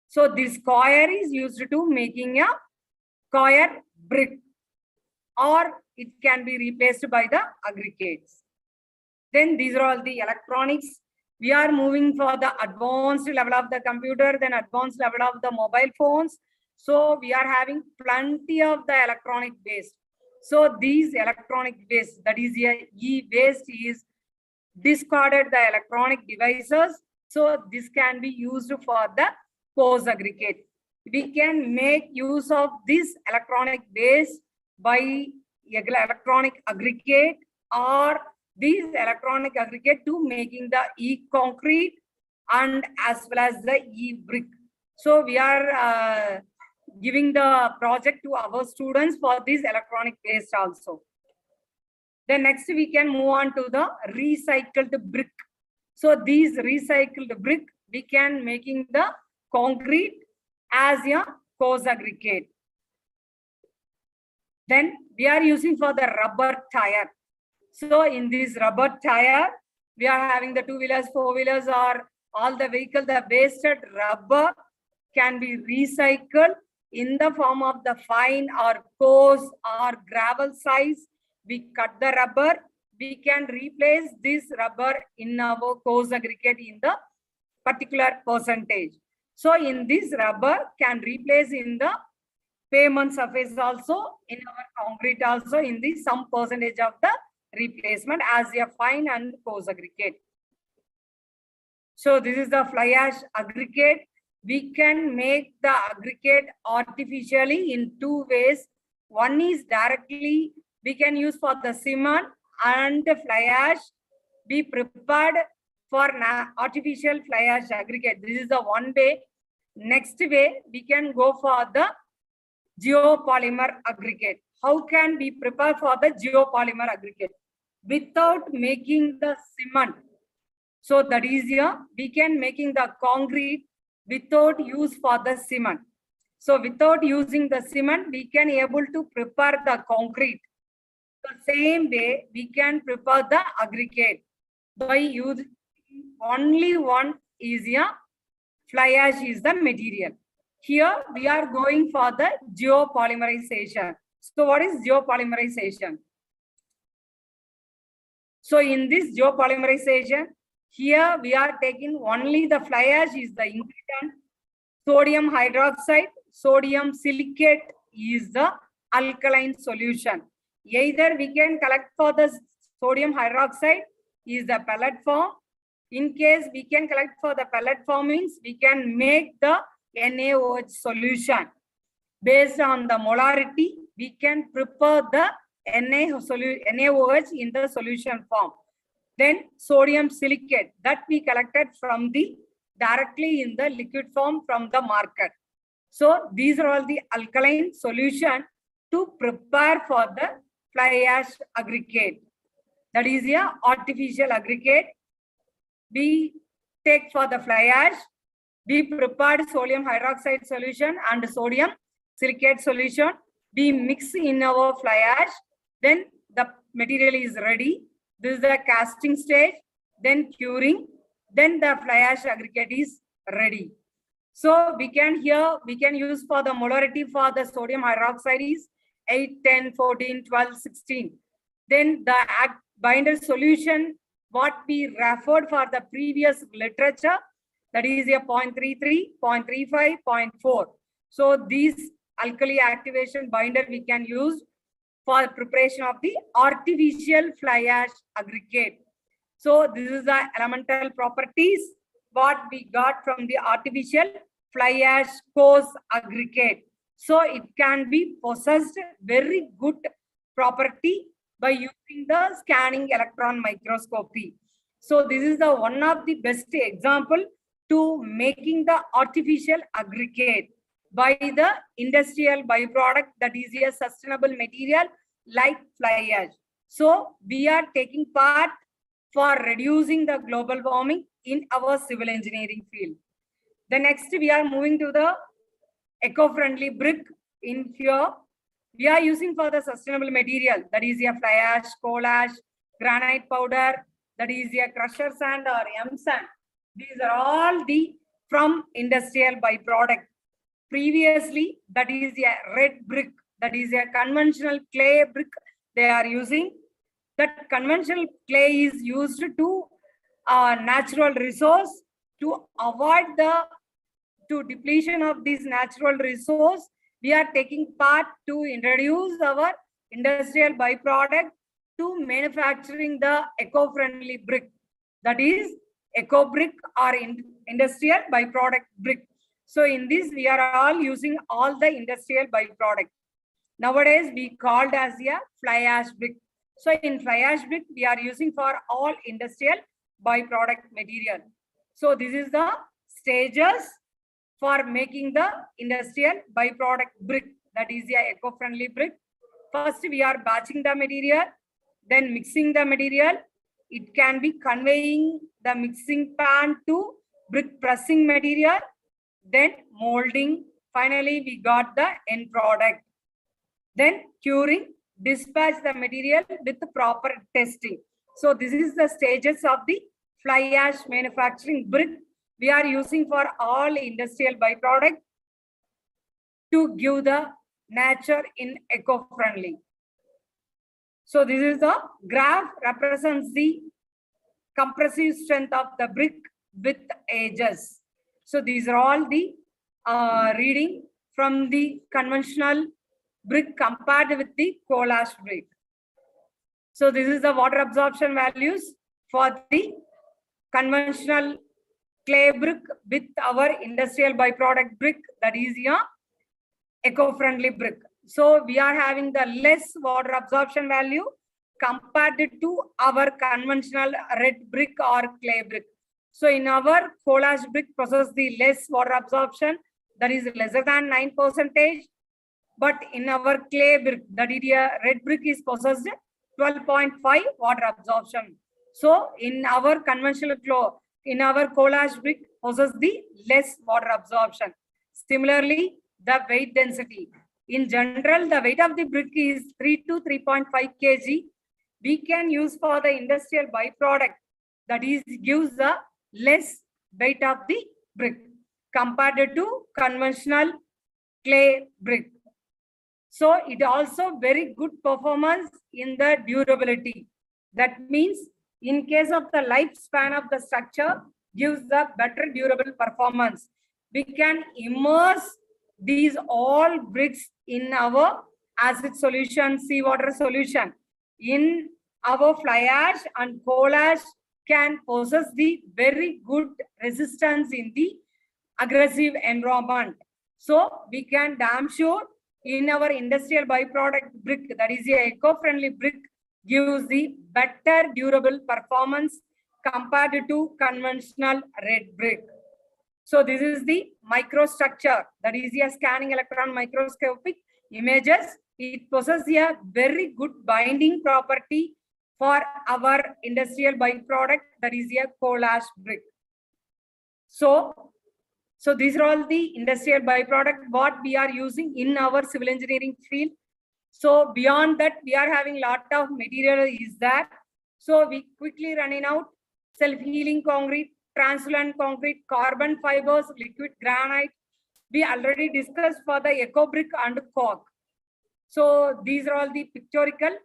So this coir is used to making a coir brick, or it can be replaced by the aggregates. Then these are all the electronics. We are moving for the advanced level of the computer, then advanced level of the mobile phones. So we are having plenty of the electronic waste. So these electronic waste, that is e-waste, is discarded the electronic devices. So this can be used for the coarse aggregate. We can make use of this electronic waste by electronic aggregate, or these electronic aggregate to making the e-concrete and as well as the e-brick. So we are giving the project to our students for this electronic waste also. Then next we can move on to the recycled brick. So these recycled brick we can making the concrete as a coarse aggregate. Then we are using for the rubber tire. So in this rubber tire, we are having the 2-wheelers, 4-wheelers, or all the vehicle, the wasted rubber can be recycled in the form of the fine or coarse or gravel size. We cut the rubber, we can replace this rubber in our coarse aggregate in the particular percentage. So in this rubber can replace in the pavement surface also, in our concrete also, in the some percentage of the replacement as a fine and coarse aggregate. So this is the fly ash aggregate. We can make the aggregate artificially in 2 ways. One is directly we can use for the cement and the fly ash. Be prepared for artificial fly ash aggregate. This is the one way. Next way, we can go for the Jio Polymer Aggregate. How can we prepare for the Jio Polymer Aggregate? Without making the cement. So that is here, we can making the concrete without use for the cement. So without using the cement, we can able to prepare the concrete. The same way, we can prepare the aggregate by using only one is a fly ash is the material. Here we are going for the geopolymerization. So what is geopolymerization? So in this geopolymerization, here we are taking only the fly ash is the ingredient, sodium hydroxide, sodium silicate is the alkaline solution. Either we can collect for the sodium hydroxide is the pellet form. In case we can collect for the pellet form means we can make the NaOH solution. Based on the molarity, we can prepare the NaOH in the solution form. Then sodium silicate that we collected from the directly in the liquid form from the market. So these are all the alkaline solution to prepare for the fly ash aggregate. That is a artificial aggregate. We take for the fly ash, we prepared sodium hydroxide solution and sodium silicate solution. We mix in our fly ash, then the material is ready. This is the casting stage, then curing, then the fly ash aggregate is ready. So we can use for the molarity for the sodium hydroxide is 8, 10, 14, 12, 16. Then the binder solution, what we referred for the previous literature, that is a 0.33, 0.35, 0.4. So these alkali activation binder we can use for preparation of the artificial fly ash aggregate. So this is the elemental properties what we got from the artificial fly ash coarse aggregate. So it can be possessed very good property by using the scanning electron microscopy. So this is the one of the best example to making the artificial aggregate by the industrial byproduct, that is a sustainable material like fly ash. So we are taking part for reducing the global warming in our civil engineering field. The next we are moving to the eco-friendly brick. In here we are using for the sustainable material, that is a fly ash, coal ash, granite powder, that is a crusher sand or M sand. These are all the from industrial byproduct. Previously, that is a red brick, that is a conventional clay brick they are using. That conventional clay is used to natural resource to avoid the depletion of this natural resource. We are taking part to introduce our industrial byproduct to manufacturing the eco-friendly brick, that is eco brick or industrial byproduct brick. So in this we are all using all the industrial byproduct. Nowadays we called as a fly ash brick. So in fly ash brick we are using for all industrial byproduct material. So this is the stages for making the industrial byproduct brick, that is a eco-friendly brick. First we are batching the material, then mixing the material. It can be conveying the mixing pan to brick pressing material, then molding. Finally we got the end product. Then curing, dispatch the material with proper testing. So this is the stages of the fly ash manufacturing brick we are using for all industrial byproduct to give the nature in eco-friendly. So this is the graph represents the compressive strength of the brick with ages. So these are all the reading from the conventional brick compared with the coal ash brick. So this is the water absorption values for the conventional clay brick with our industrial byproduct brick, that is a eco-friendly brick. So we are having the less water absorption value compared to our conventional red brick or clay brick. So in our coal ash brick possess the less water absorption, that is lesser than 9%. But in our clay brick, that is a red brick, is possessed 12.5 water absorption. So in our conventional coal ash brick possess the less water absorption. Similarly, the weight density. In general, the weight of the brick is 3 to 3.5 kg. We can use for the industrial byproduct, that is gives the less weight of the brick compared to conventional clay brick. So it also very good performance in the durability. That means in case of the lifespan of the structure gives the better durable performance. We can immerse these all bricks in our acid solution, seawater solution. In our fly ash and coal ash can possess the very good resistance in the aggressive environment. So we can damn sure in our industrial byproduct brick, that is a eco-friendly brick, gives the better durable performance compared to conventional red brick. So this is the microstructure, that is a scanning electron microscopic images. It possesses a very good binding property for our industrial byproduct, that is a coal ash brick. So these are all the industrial byproduct what we are using in our civil engineering field. So beyond that, we are having lot of material is there. So we quickly running out self-healing concrete, translucent concrete, carbon fibers, liquid granite. We already discussed for the eco brick and cork. So these are all the pictorial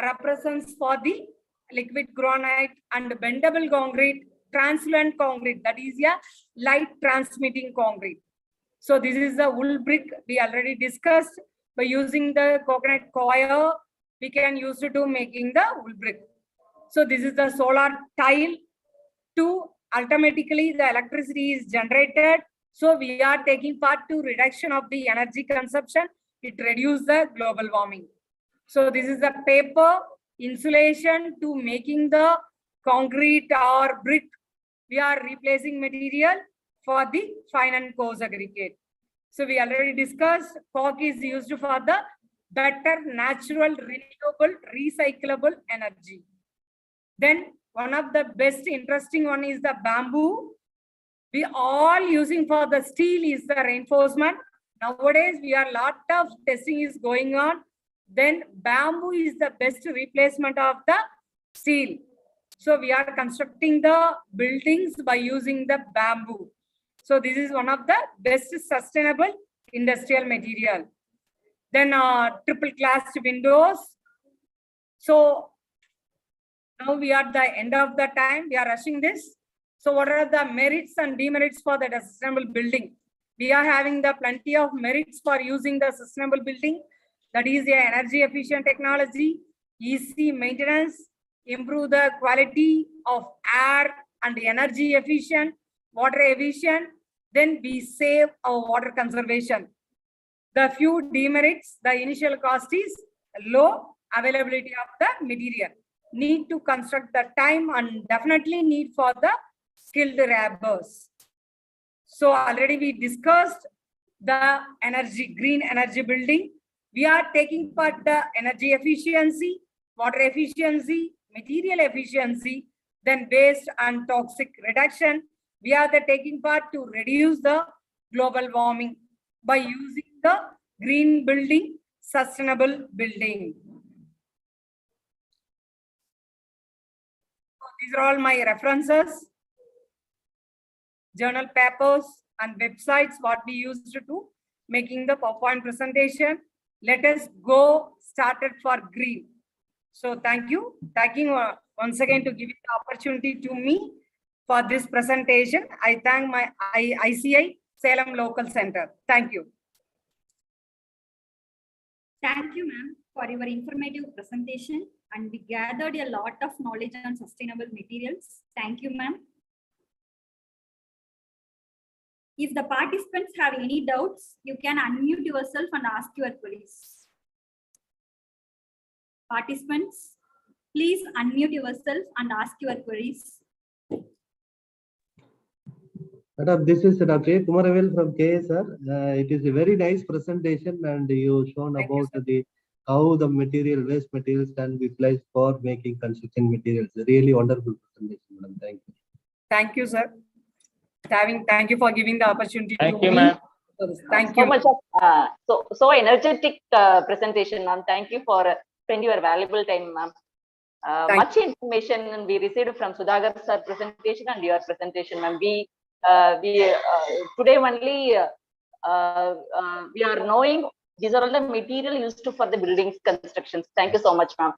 represents for the liquid granite and bendable concrete, translucent concrete, that is a light transmitting concrete. So this is the wool brick we already discussed. By using the coconut coir, we can use it to making the wool brick. So this is the solar tile. To automatically the electricity is generated. So we are taking part to reduction of the energy consumption. It reduces the global warming. So this is the paper insulation to making the concrete or brick. We are replacing material for the fine and coarse aggregate. So we already discussed cork is used for the better natural, renewable, recyclable energy. Then one of the best interesting one is the bamboo. We all using for the steel is the reinforcement. Nowadays we are lot of testing is going on. Then bamboo is the best replacement of the steel. So we are constructing the buildings by using the bamboo. So this is one of the best sustainable industrial material. Then triple glassed windows. So now we are at the end of the time. We are rushing this. So what are the merits and demerits for the sustainable building? We are having the plenty of merits for using the sustainable building. That is the energy efficient technology, easy maintenance, improve the quality of air and energy efficient, water efficient. Then we save our water conservation. The few demerits, the initial cost is low, availability of the material. Need to construct the time and definitely need for the skilled laborers. So already we discussed the energy, green energy building. We are taking part the energy efficiency, water efficiency, material efficiency, then waste and toxic reduction. We are the taking part to reduce the global warming by using the green building, sustainable building. So these are all my references, journal papers and websites what we used to making the PowerPoint presentation. Let us go started for green. So thank you. Thanking once again to giving the opportunity to me for this presentation. I thank my ICI Salem Local Center. Thank you. Thank you, ma'am, for your informative presentation. And we gathered a lot of knowledge on sustainable materials. Thank you, ma'am. If the participants have any doubts, you can unmute yourself and ask your queries. Participants, please unmute yourself and ask your queries. Madam, this is Dr. Kumaravel from KSR. It is a very nice presentation and you shown about how the waste materials can be utilized for making construction materials. Really wonderful presentation, madam. Thank you. Thank you, sir. Thank you for giving the opportunity. Thank you, ma'am. Thank you. So much of so energetic presentation, ma'am. Thank you for spending your valuable time, ma'am. Much information we received from Sudhakar sir presentation and your presentation, ma'am. We today only we are knowing these are all the material used for the buildings constructions. Thank you so much, ma'am.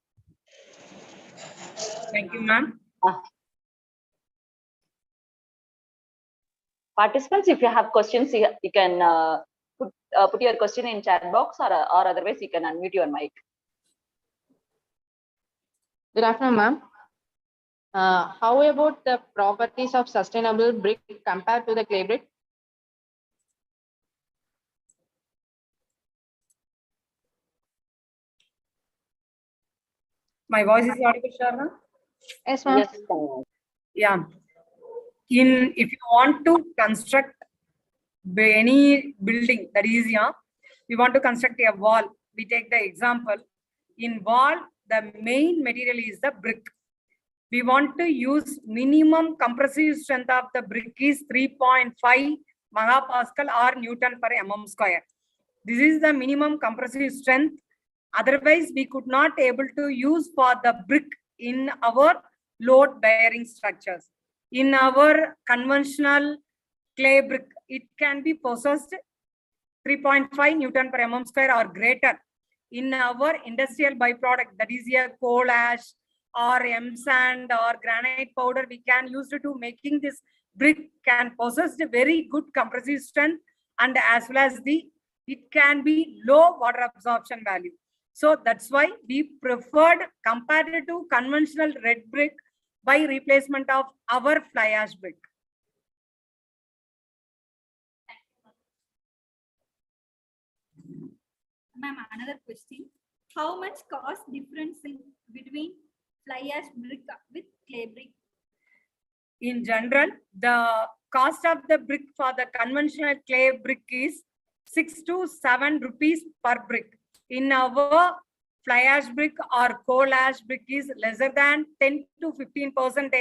Thank you, ma'am. Participants, if you have questions, you can put your question in chat box or otherwise you can unmute your mic. Good afternoon, ma'am. How about the properties of sustainable brick compared to the clay brick? My voice is audible, Sharma? Yes, ma'am. Yes. Yeah. If you want to construct any building, that is, yeah, we want to construct a wall. We take the example. In wall, the main material is the brick. We want to use minimum compressive strength of the brick is 3.5 megapascal or Newton per mm square. This is the minimum compressive strength. Otherwise, we could not able to use for the brick in our load bearing structures. In our conventional clay brick, it can be possessed 3.5 Newton per mm square or greater. In our industrial byproduct, that is a coal ash or M sand or granite powder we can use it to making this brick can possess a very good compressive strength, and as well as it can be low water absorption value. So that's why we preferred compared to conventional red brick by replacement of our fly ash brick. Ma'am, another question. How much cost difference between fly ash brick with clay brick? In general, the cost of the brick for the conventional clay brick is 6 to 7 rupees per brick. In our fly ash brick or coal ash brick is lesser than 10 to 15%.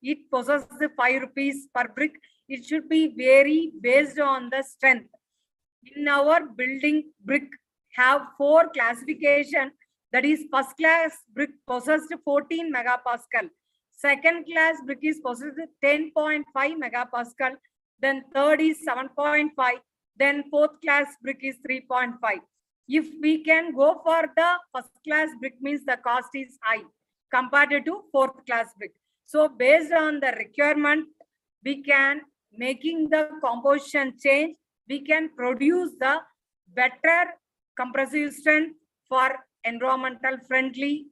It possesses 5 rupees per brick. It should be vary based on the strength. In our building brick have 4 classification, that is first class brick possessed 14 megapascal. Second class brick is possessed 10.5 megapascal. Then third is 7.5. Then fourth class brick is 3.5. If we can go for the first class brick means the cost is high compared to fourth class brick. So based on the requirement, we can making the composition change. We can produce the better compressive strength for environmental friendly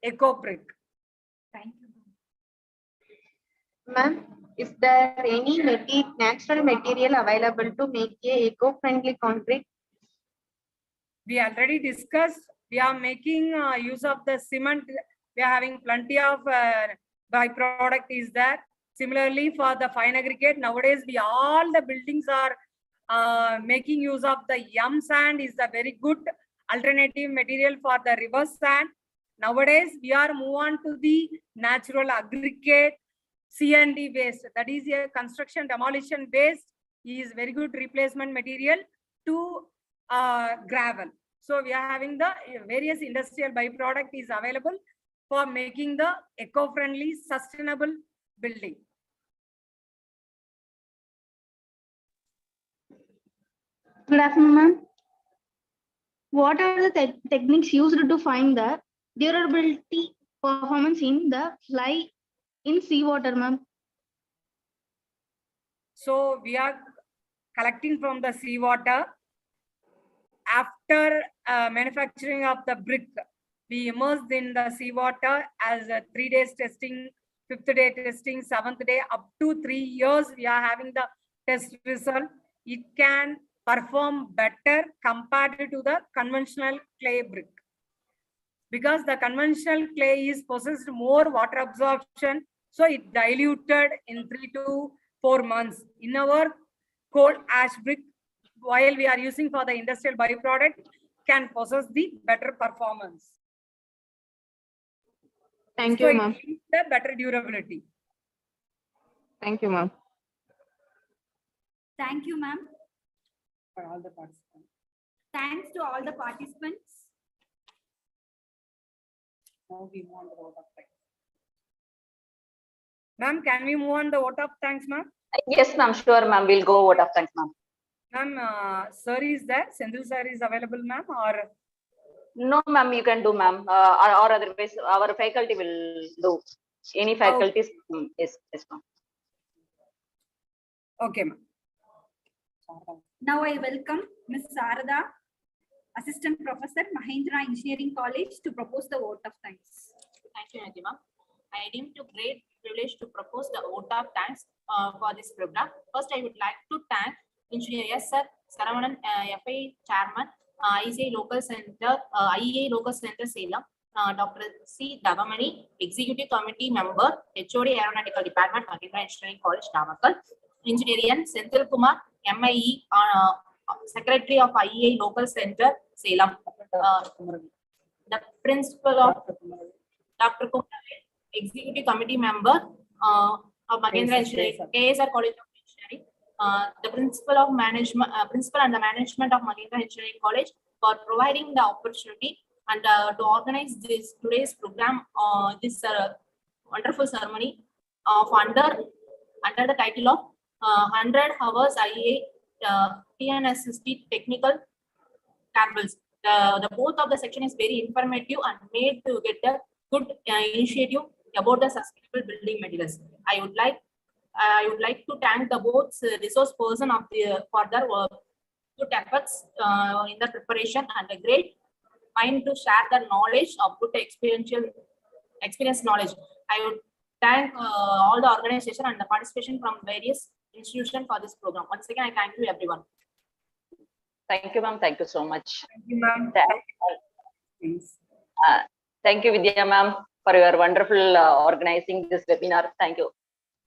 eco brick. Thank you. Ma'am, is there any natural material available to make a eco-friendly concrete? We already discussed. We are making use of the cement. We are having plenty of byproduct is there. Similarly, for the fine aggregate, nowadays all the buildings are making use of the yum sand is a very good alternative material for the reverse sand. Nowadays, we are move on to the natural aggregate C&D waste. That is a construction demolition waste is very good replacement material to gravel. So we are having the various industrial byproduct is available for making the eco-friendly sustainable building. Good afternoon, ma'am. What are the techniques used to find the durability performance in the fly in seawater, ma'am? So we are collecting from the seawater. After manufacturing of the brick, we immersed in the seawater as 3 days testing, 5th day testing, 7th day, up to 3 years we are having the test result. It can perform better compared to the conventional clay brick. Because the conventional clay is possessed more water absorption, so it diluted in 3 to 4 months. In our coal ash brick, while we are using for the industrial byproduct, can possess the better performance. Thank you, ma'am. The better durability. Thank you, ma'am. Thank you, ma'am. For all the participants. Thanks to all the participants. Now we move on the vote of thanks. Ma'am, can we move on the vote of thanks, ma'am? Yes, ma'am. Sure, ma'am. We'll go vote of thanks, ma'am. Ma'am, sir is there? Sendil sir is available, ma'am, or? No, ma'am. You can do, ma'am. Or otherwise, our faculty will do. Any faculties? Yes, ma'am. Okay, ma'am. Now I welcome Ms. Sarada, Assistant Professor, Mahindra Engineering College, to propose the vote of thanks. Thank you, Najima. I deem it a great privilege to propose the vote of thanks for this program. First, I would like to thank Engineer Sir Saravanan, FI Chairman, IEA Local Center, Salem, Dr. C. Davamani, Executive Committee Member, HOD Aeronautical Department, Mahindra Engineering College, Namakkal, Engineer Senthil Kumar, MIE, Secretary of IEA Local Center, Salem, the Principal of Dr. Kumar, Executive Committee Member of Mahindra Engineering, KSR College of Engineering, the Principal of Management, Principal and the Management of Mahindra Engineering College for providing the opportunity and to organize this today's program, this wonderful ceremony of under the title of 100 hours IEA TNSST technical tables. The both of the section is very informative and made to get the good initiative about the sustainable building materials. I would like to thank the both resource person of the for their good efforts in the preparation and a great mind to share the knowledge of good experience knowledge. I would thank all the organization and the participation from various institutions for this program. Once again, I thank you everyone. Thank you, ma'am. Thank you so much. Thank you, ma'am. Thank you, Vidya, ma'am, for your wonderful organizing this webinar. Thank you.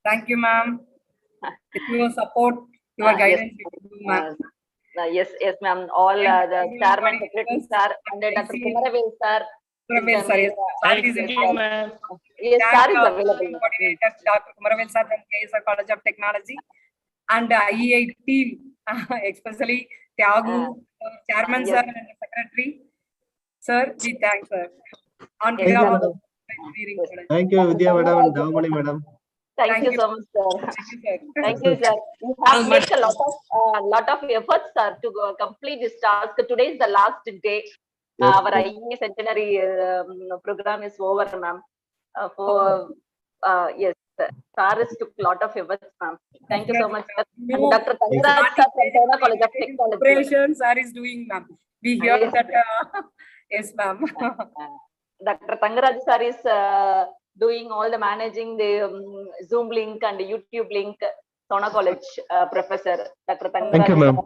Thank you, ma'am. With your support, your guidance, ma'am. Yes, ma'am. All the chairman, secretary, sir, and Dr. Kumaravel, sir. Thank you, ma'am. Yes, sir is available. Coordinator Dr. Kumaravel, sir, from KSR College of Technology, and IEI team, especially Tyagu, chairman, sir, and secretary. Sir, we thank sir. On behalf of the engineering college. Thank you, Vidya madam and Damani madam. Thank you so much, sir. Thank you, sir. You have made a lot of efforts, sir, to complete this task. Today is the last day. Our IEA centenary program is over, ma'am. Yes, sir. Sir took a lot of efforts, ma'am. Thank you so much, sir. And Dr. Tangraj, sir, from Solar College of Technology. Operations sir is doing, ma'am. We hear Yes, that. Yes, ma'am. Dr. Tangraj, sir is doing all the managing the Zoom link and YouTube link. Solar College professor, Dr. Tangraj. Thank you, ma'am.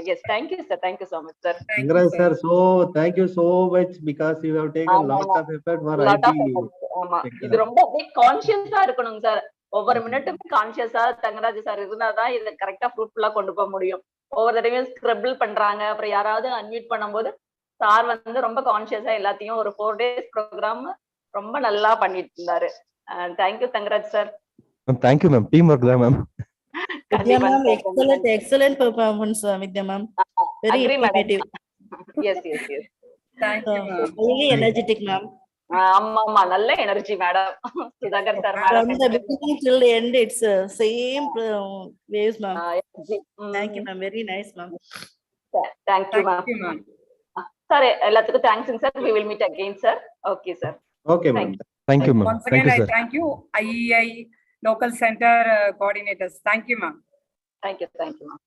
Yes, thank you, sir. Thank you so much, sir. Tangraj sir, so thank you so much because you have taken a lot of effort for Lot of IT. efforts. இது ரொம்ப கான்சியஸா இருக்கணும் sir. ஒவ்வொரு மினிட்டும் கான்சியஸா Thangaraj sir இருந்தாதான் இதை கரெக்டா ஃப்ரூட்ஃபுல்லா கொண்டு போக முடியும். ஒவ்வொரு தடவையும் ஸ்கிரிபிள் பண்றாங்க, அப்புறம் யாராவது அன்மியூட் பண்ணும்போது சார் வந்து ரொம்ப கான்சியஸா எல்லாத்தையும் ஒரு 4 days ப்ரோக்ராம் ரொம்ப நல்லா பண்ணிட்டு இருந்தாரு. Thank you Thangaraj sir. Thank you, ma'am. Teamwork there, ma'am. Vidya ma'am, excellent performance, Vidya ma'am. Very informative. Yes. Thank you, ma'am. Very energetic, ma'am. ஆமா, நல்ல energy madam. Sudhakar sir From the beginning till the end, it's same waves, ma'am. Thank you, ma'am. Very nice, ma'am. Thank you, ma'am. Sir, எல்லாத்துக்கும் thanks, sir. We will meet again, sir. Okay, sir. Okay, ma'am. Thank you, ma'am. Once again, Thank you, I sir. thank you, IEI local center coordinators. Thank you, ma'am. Thank you, ma'am.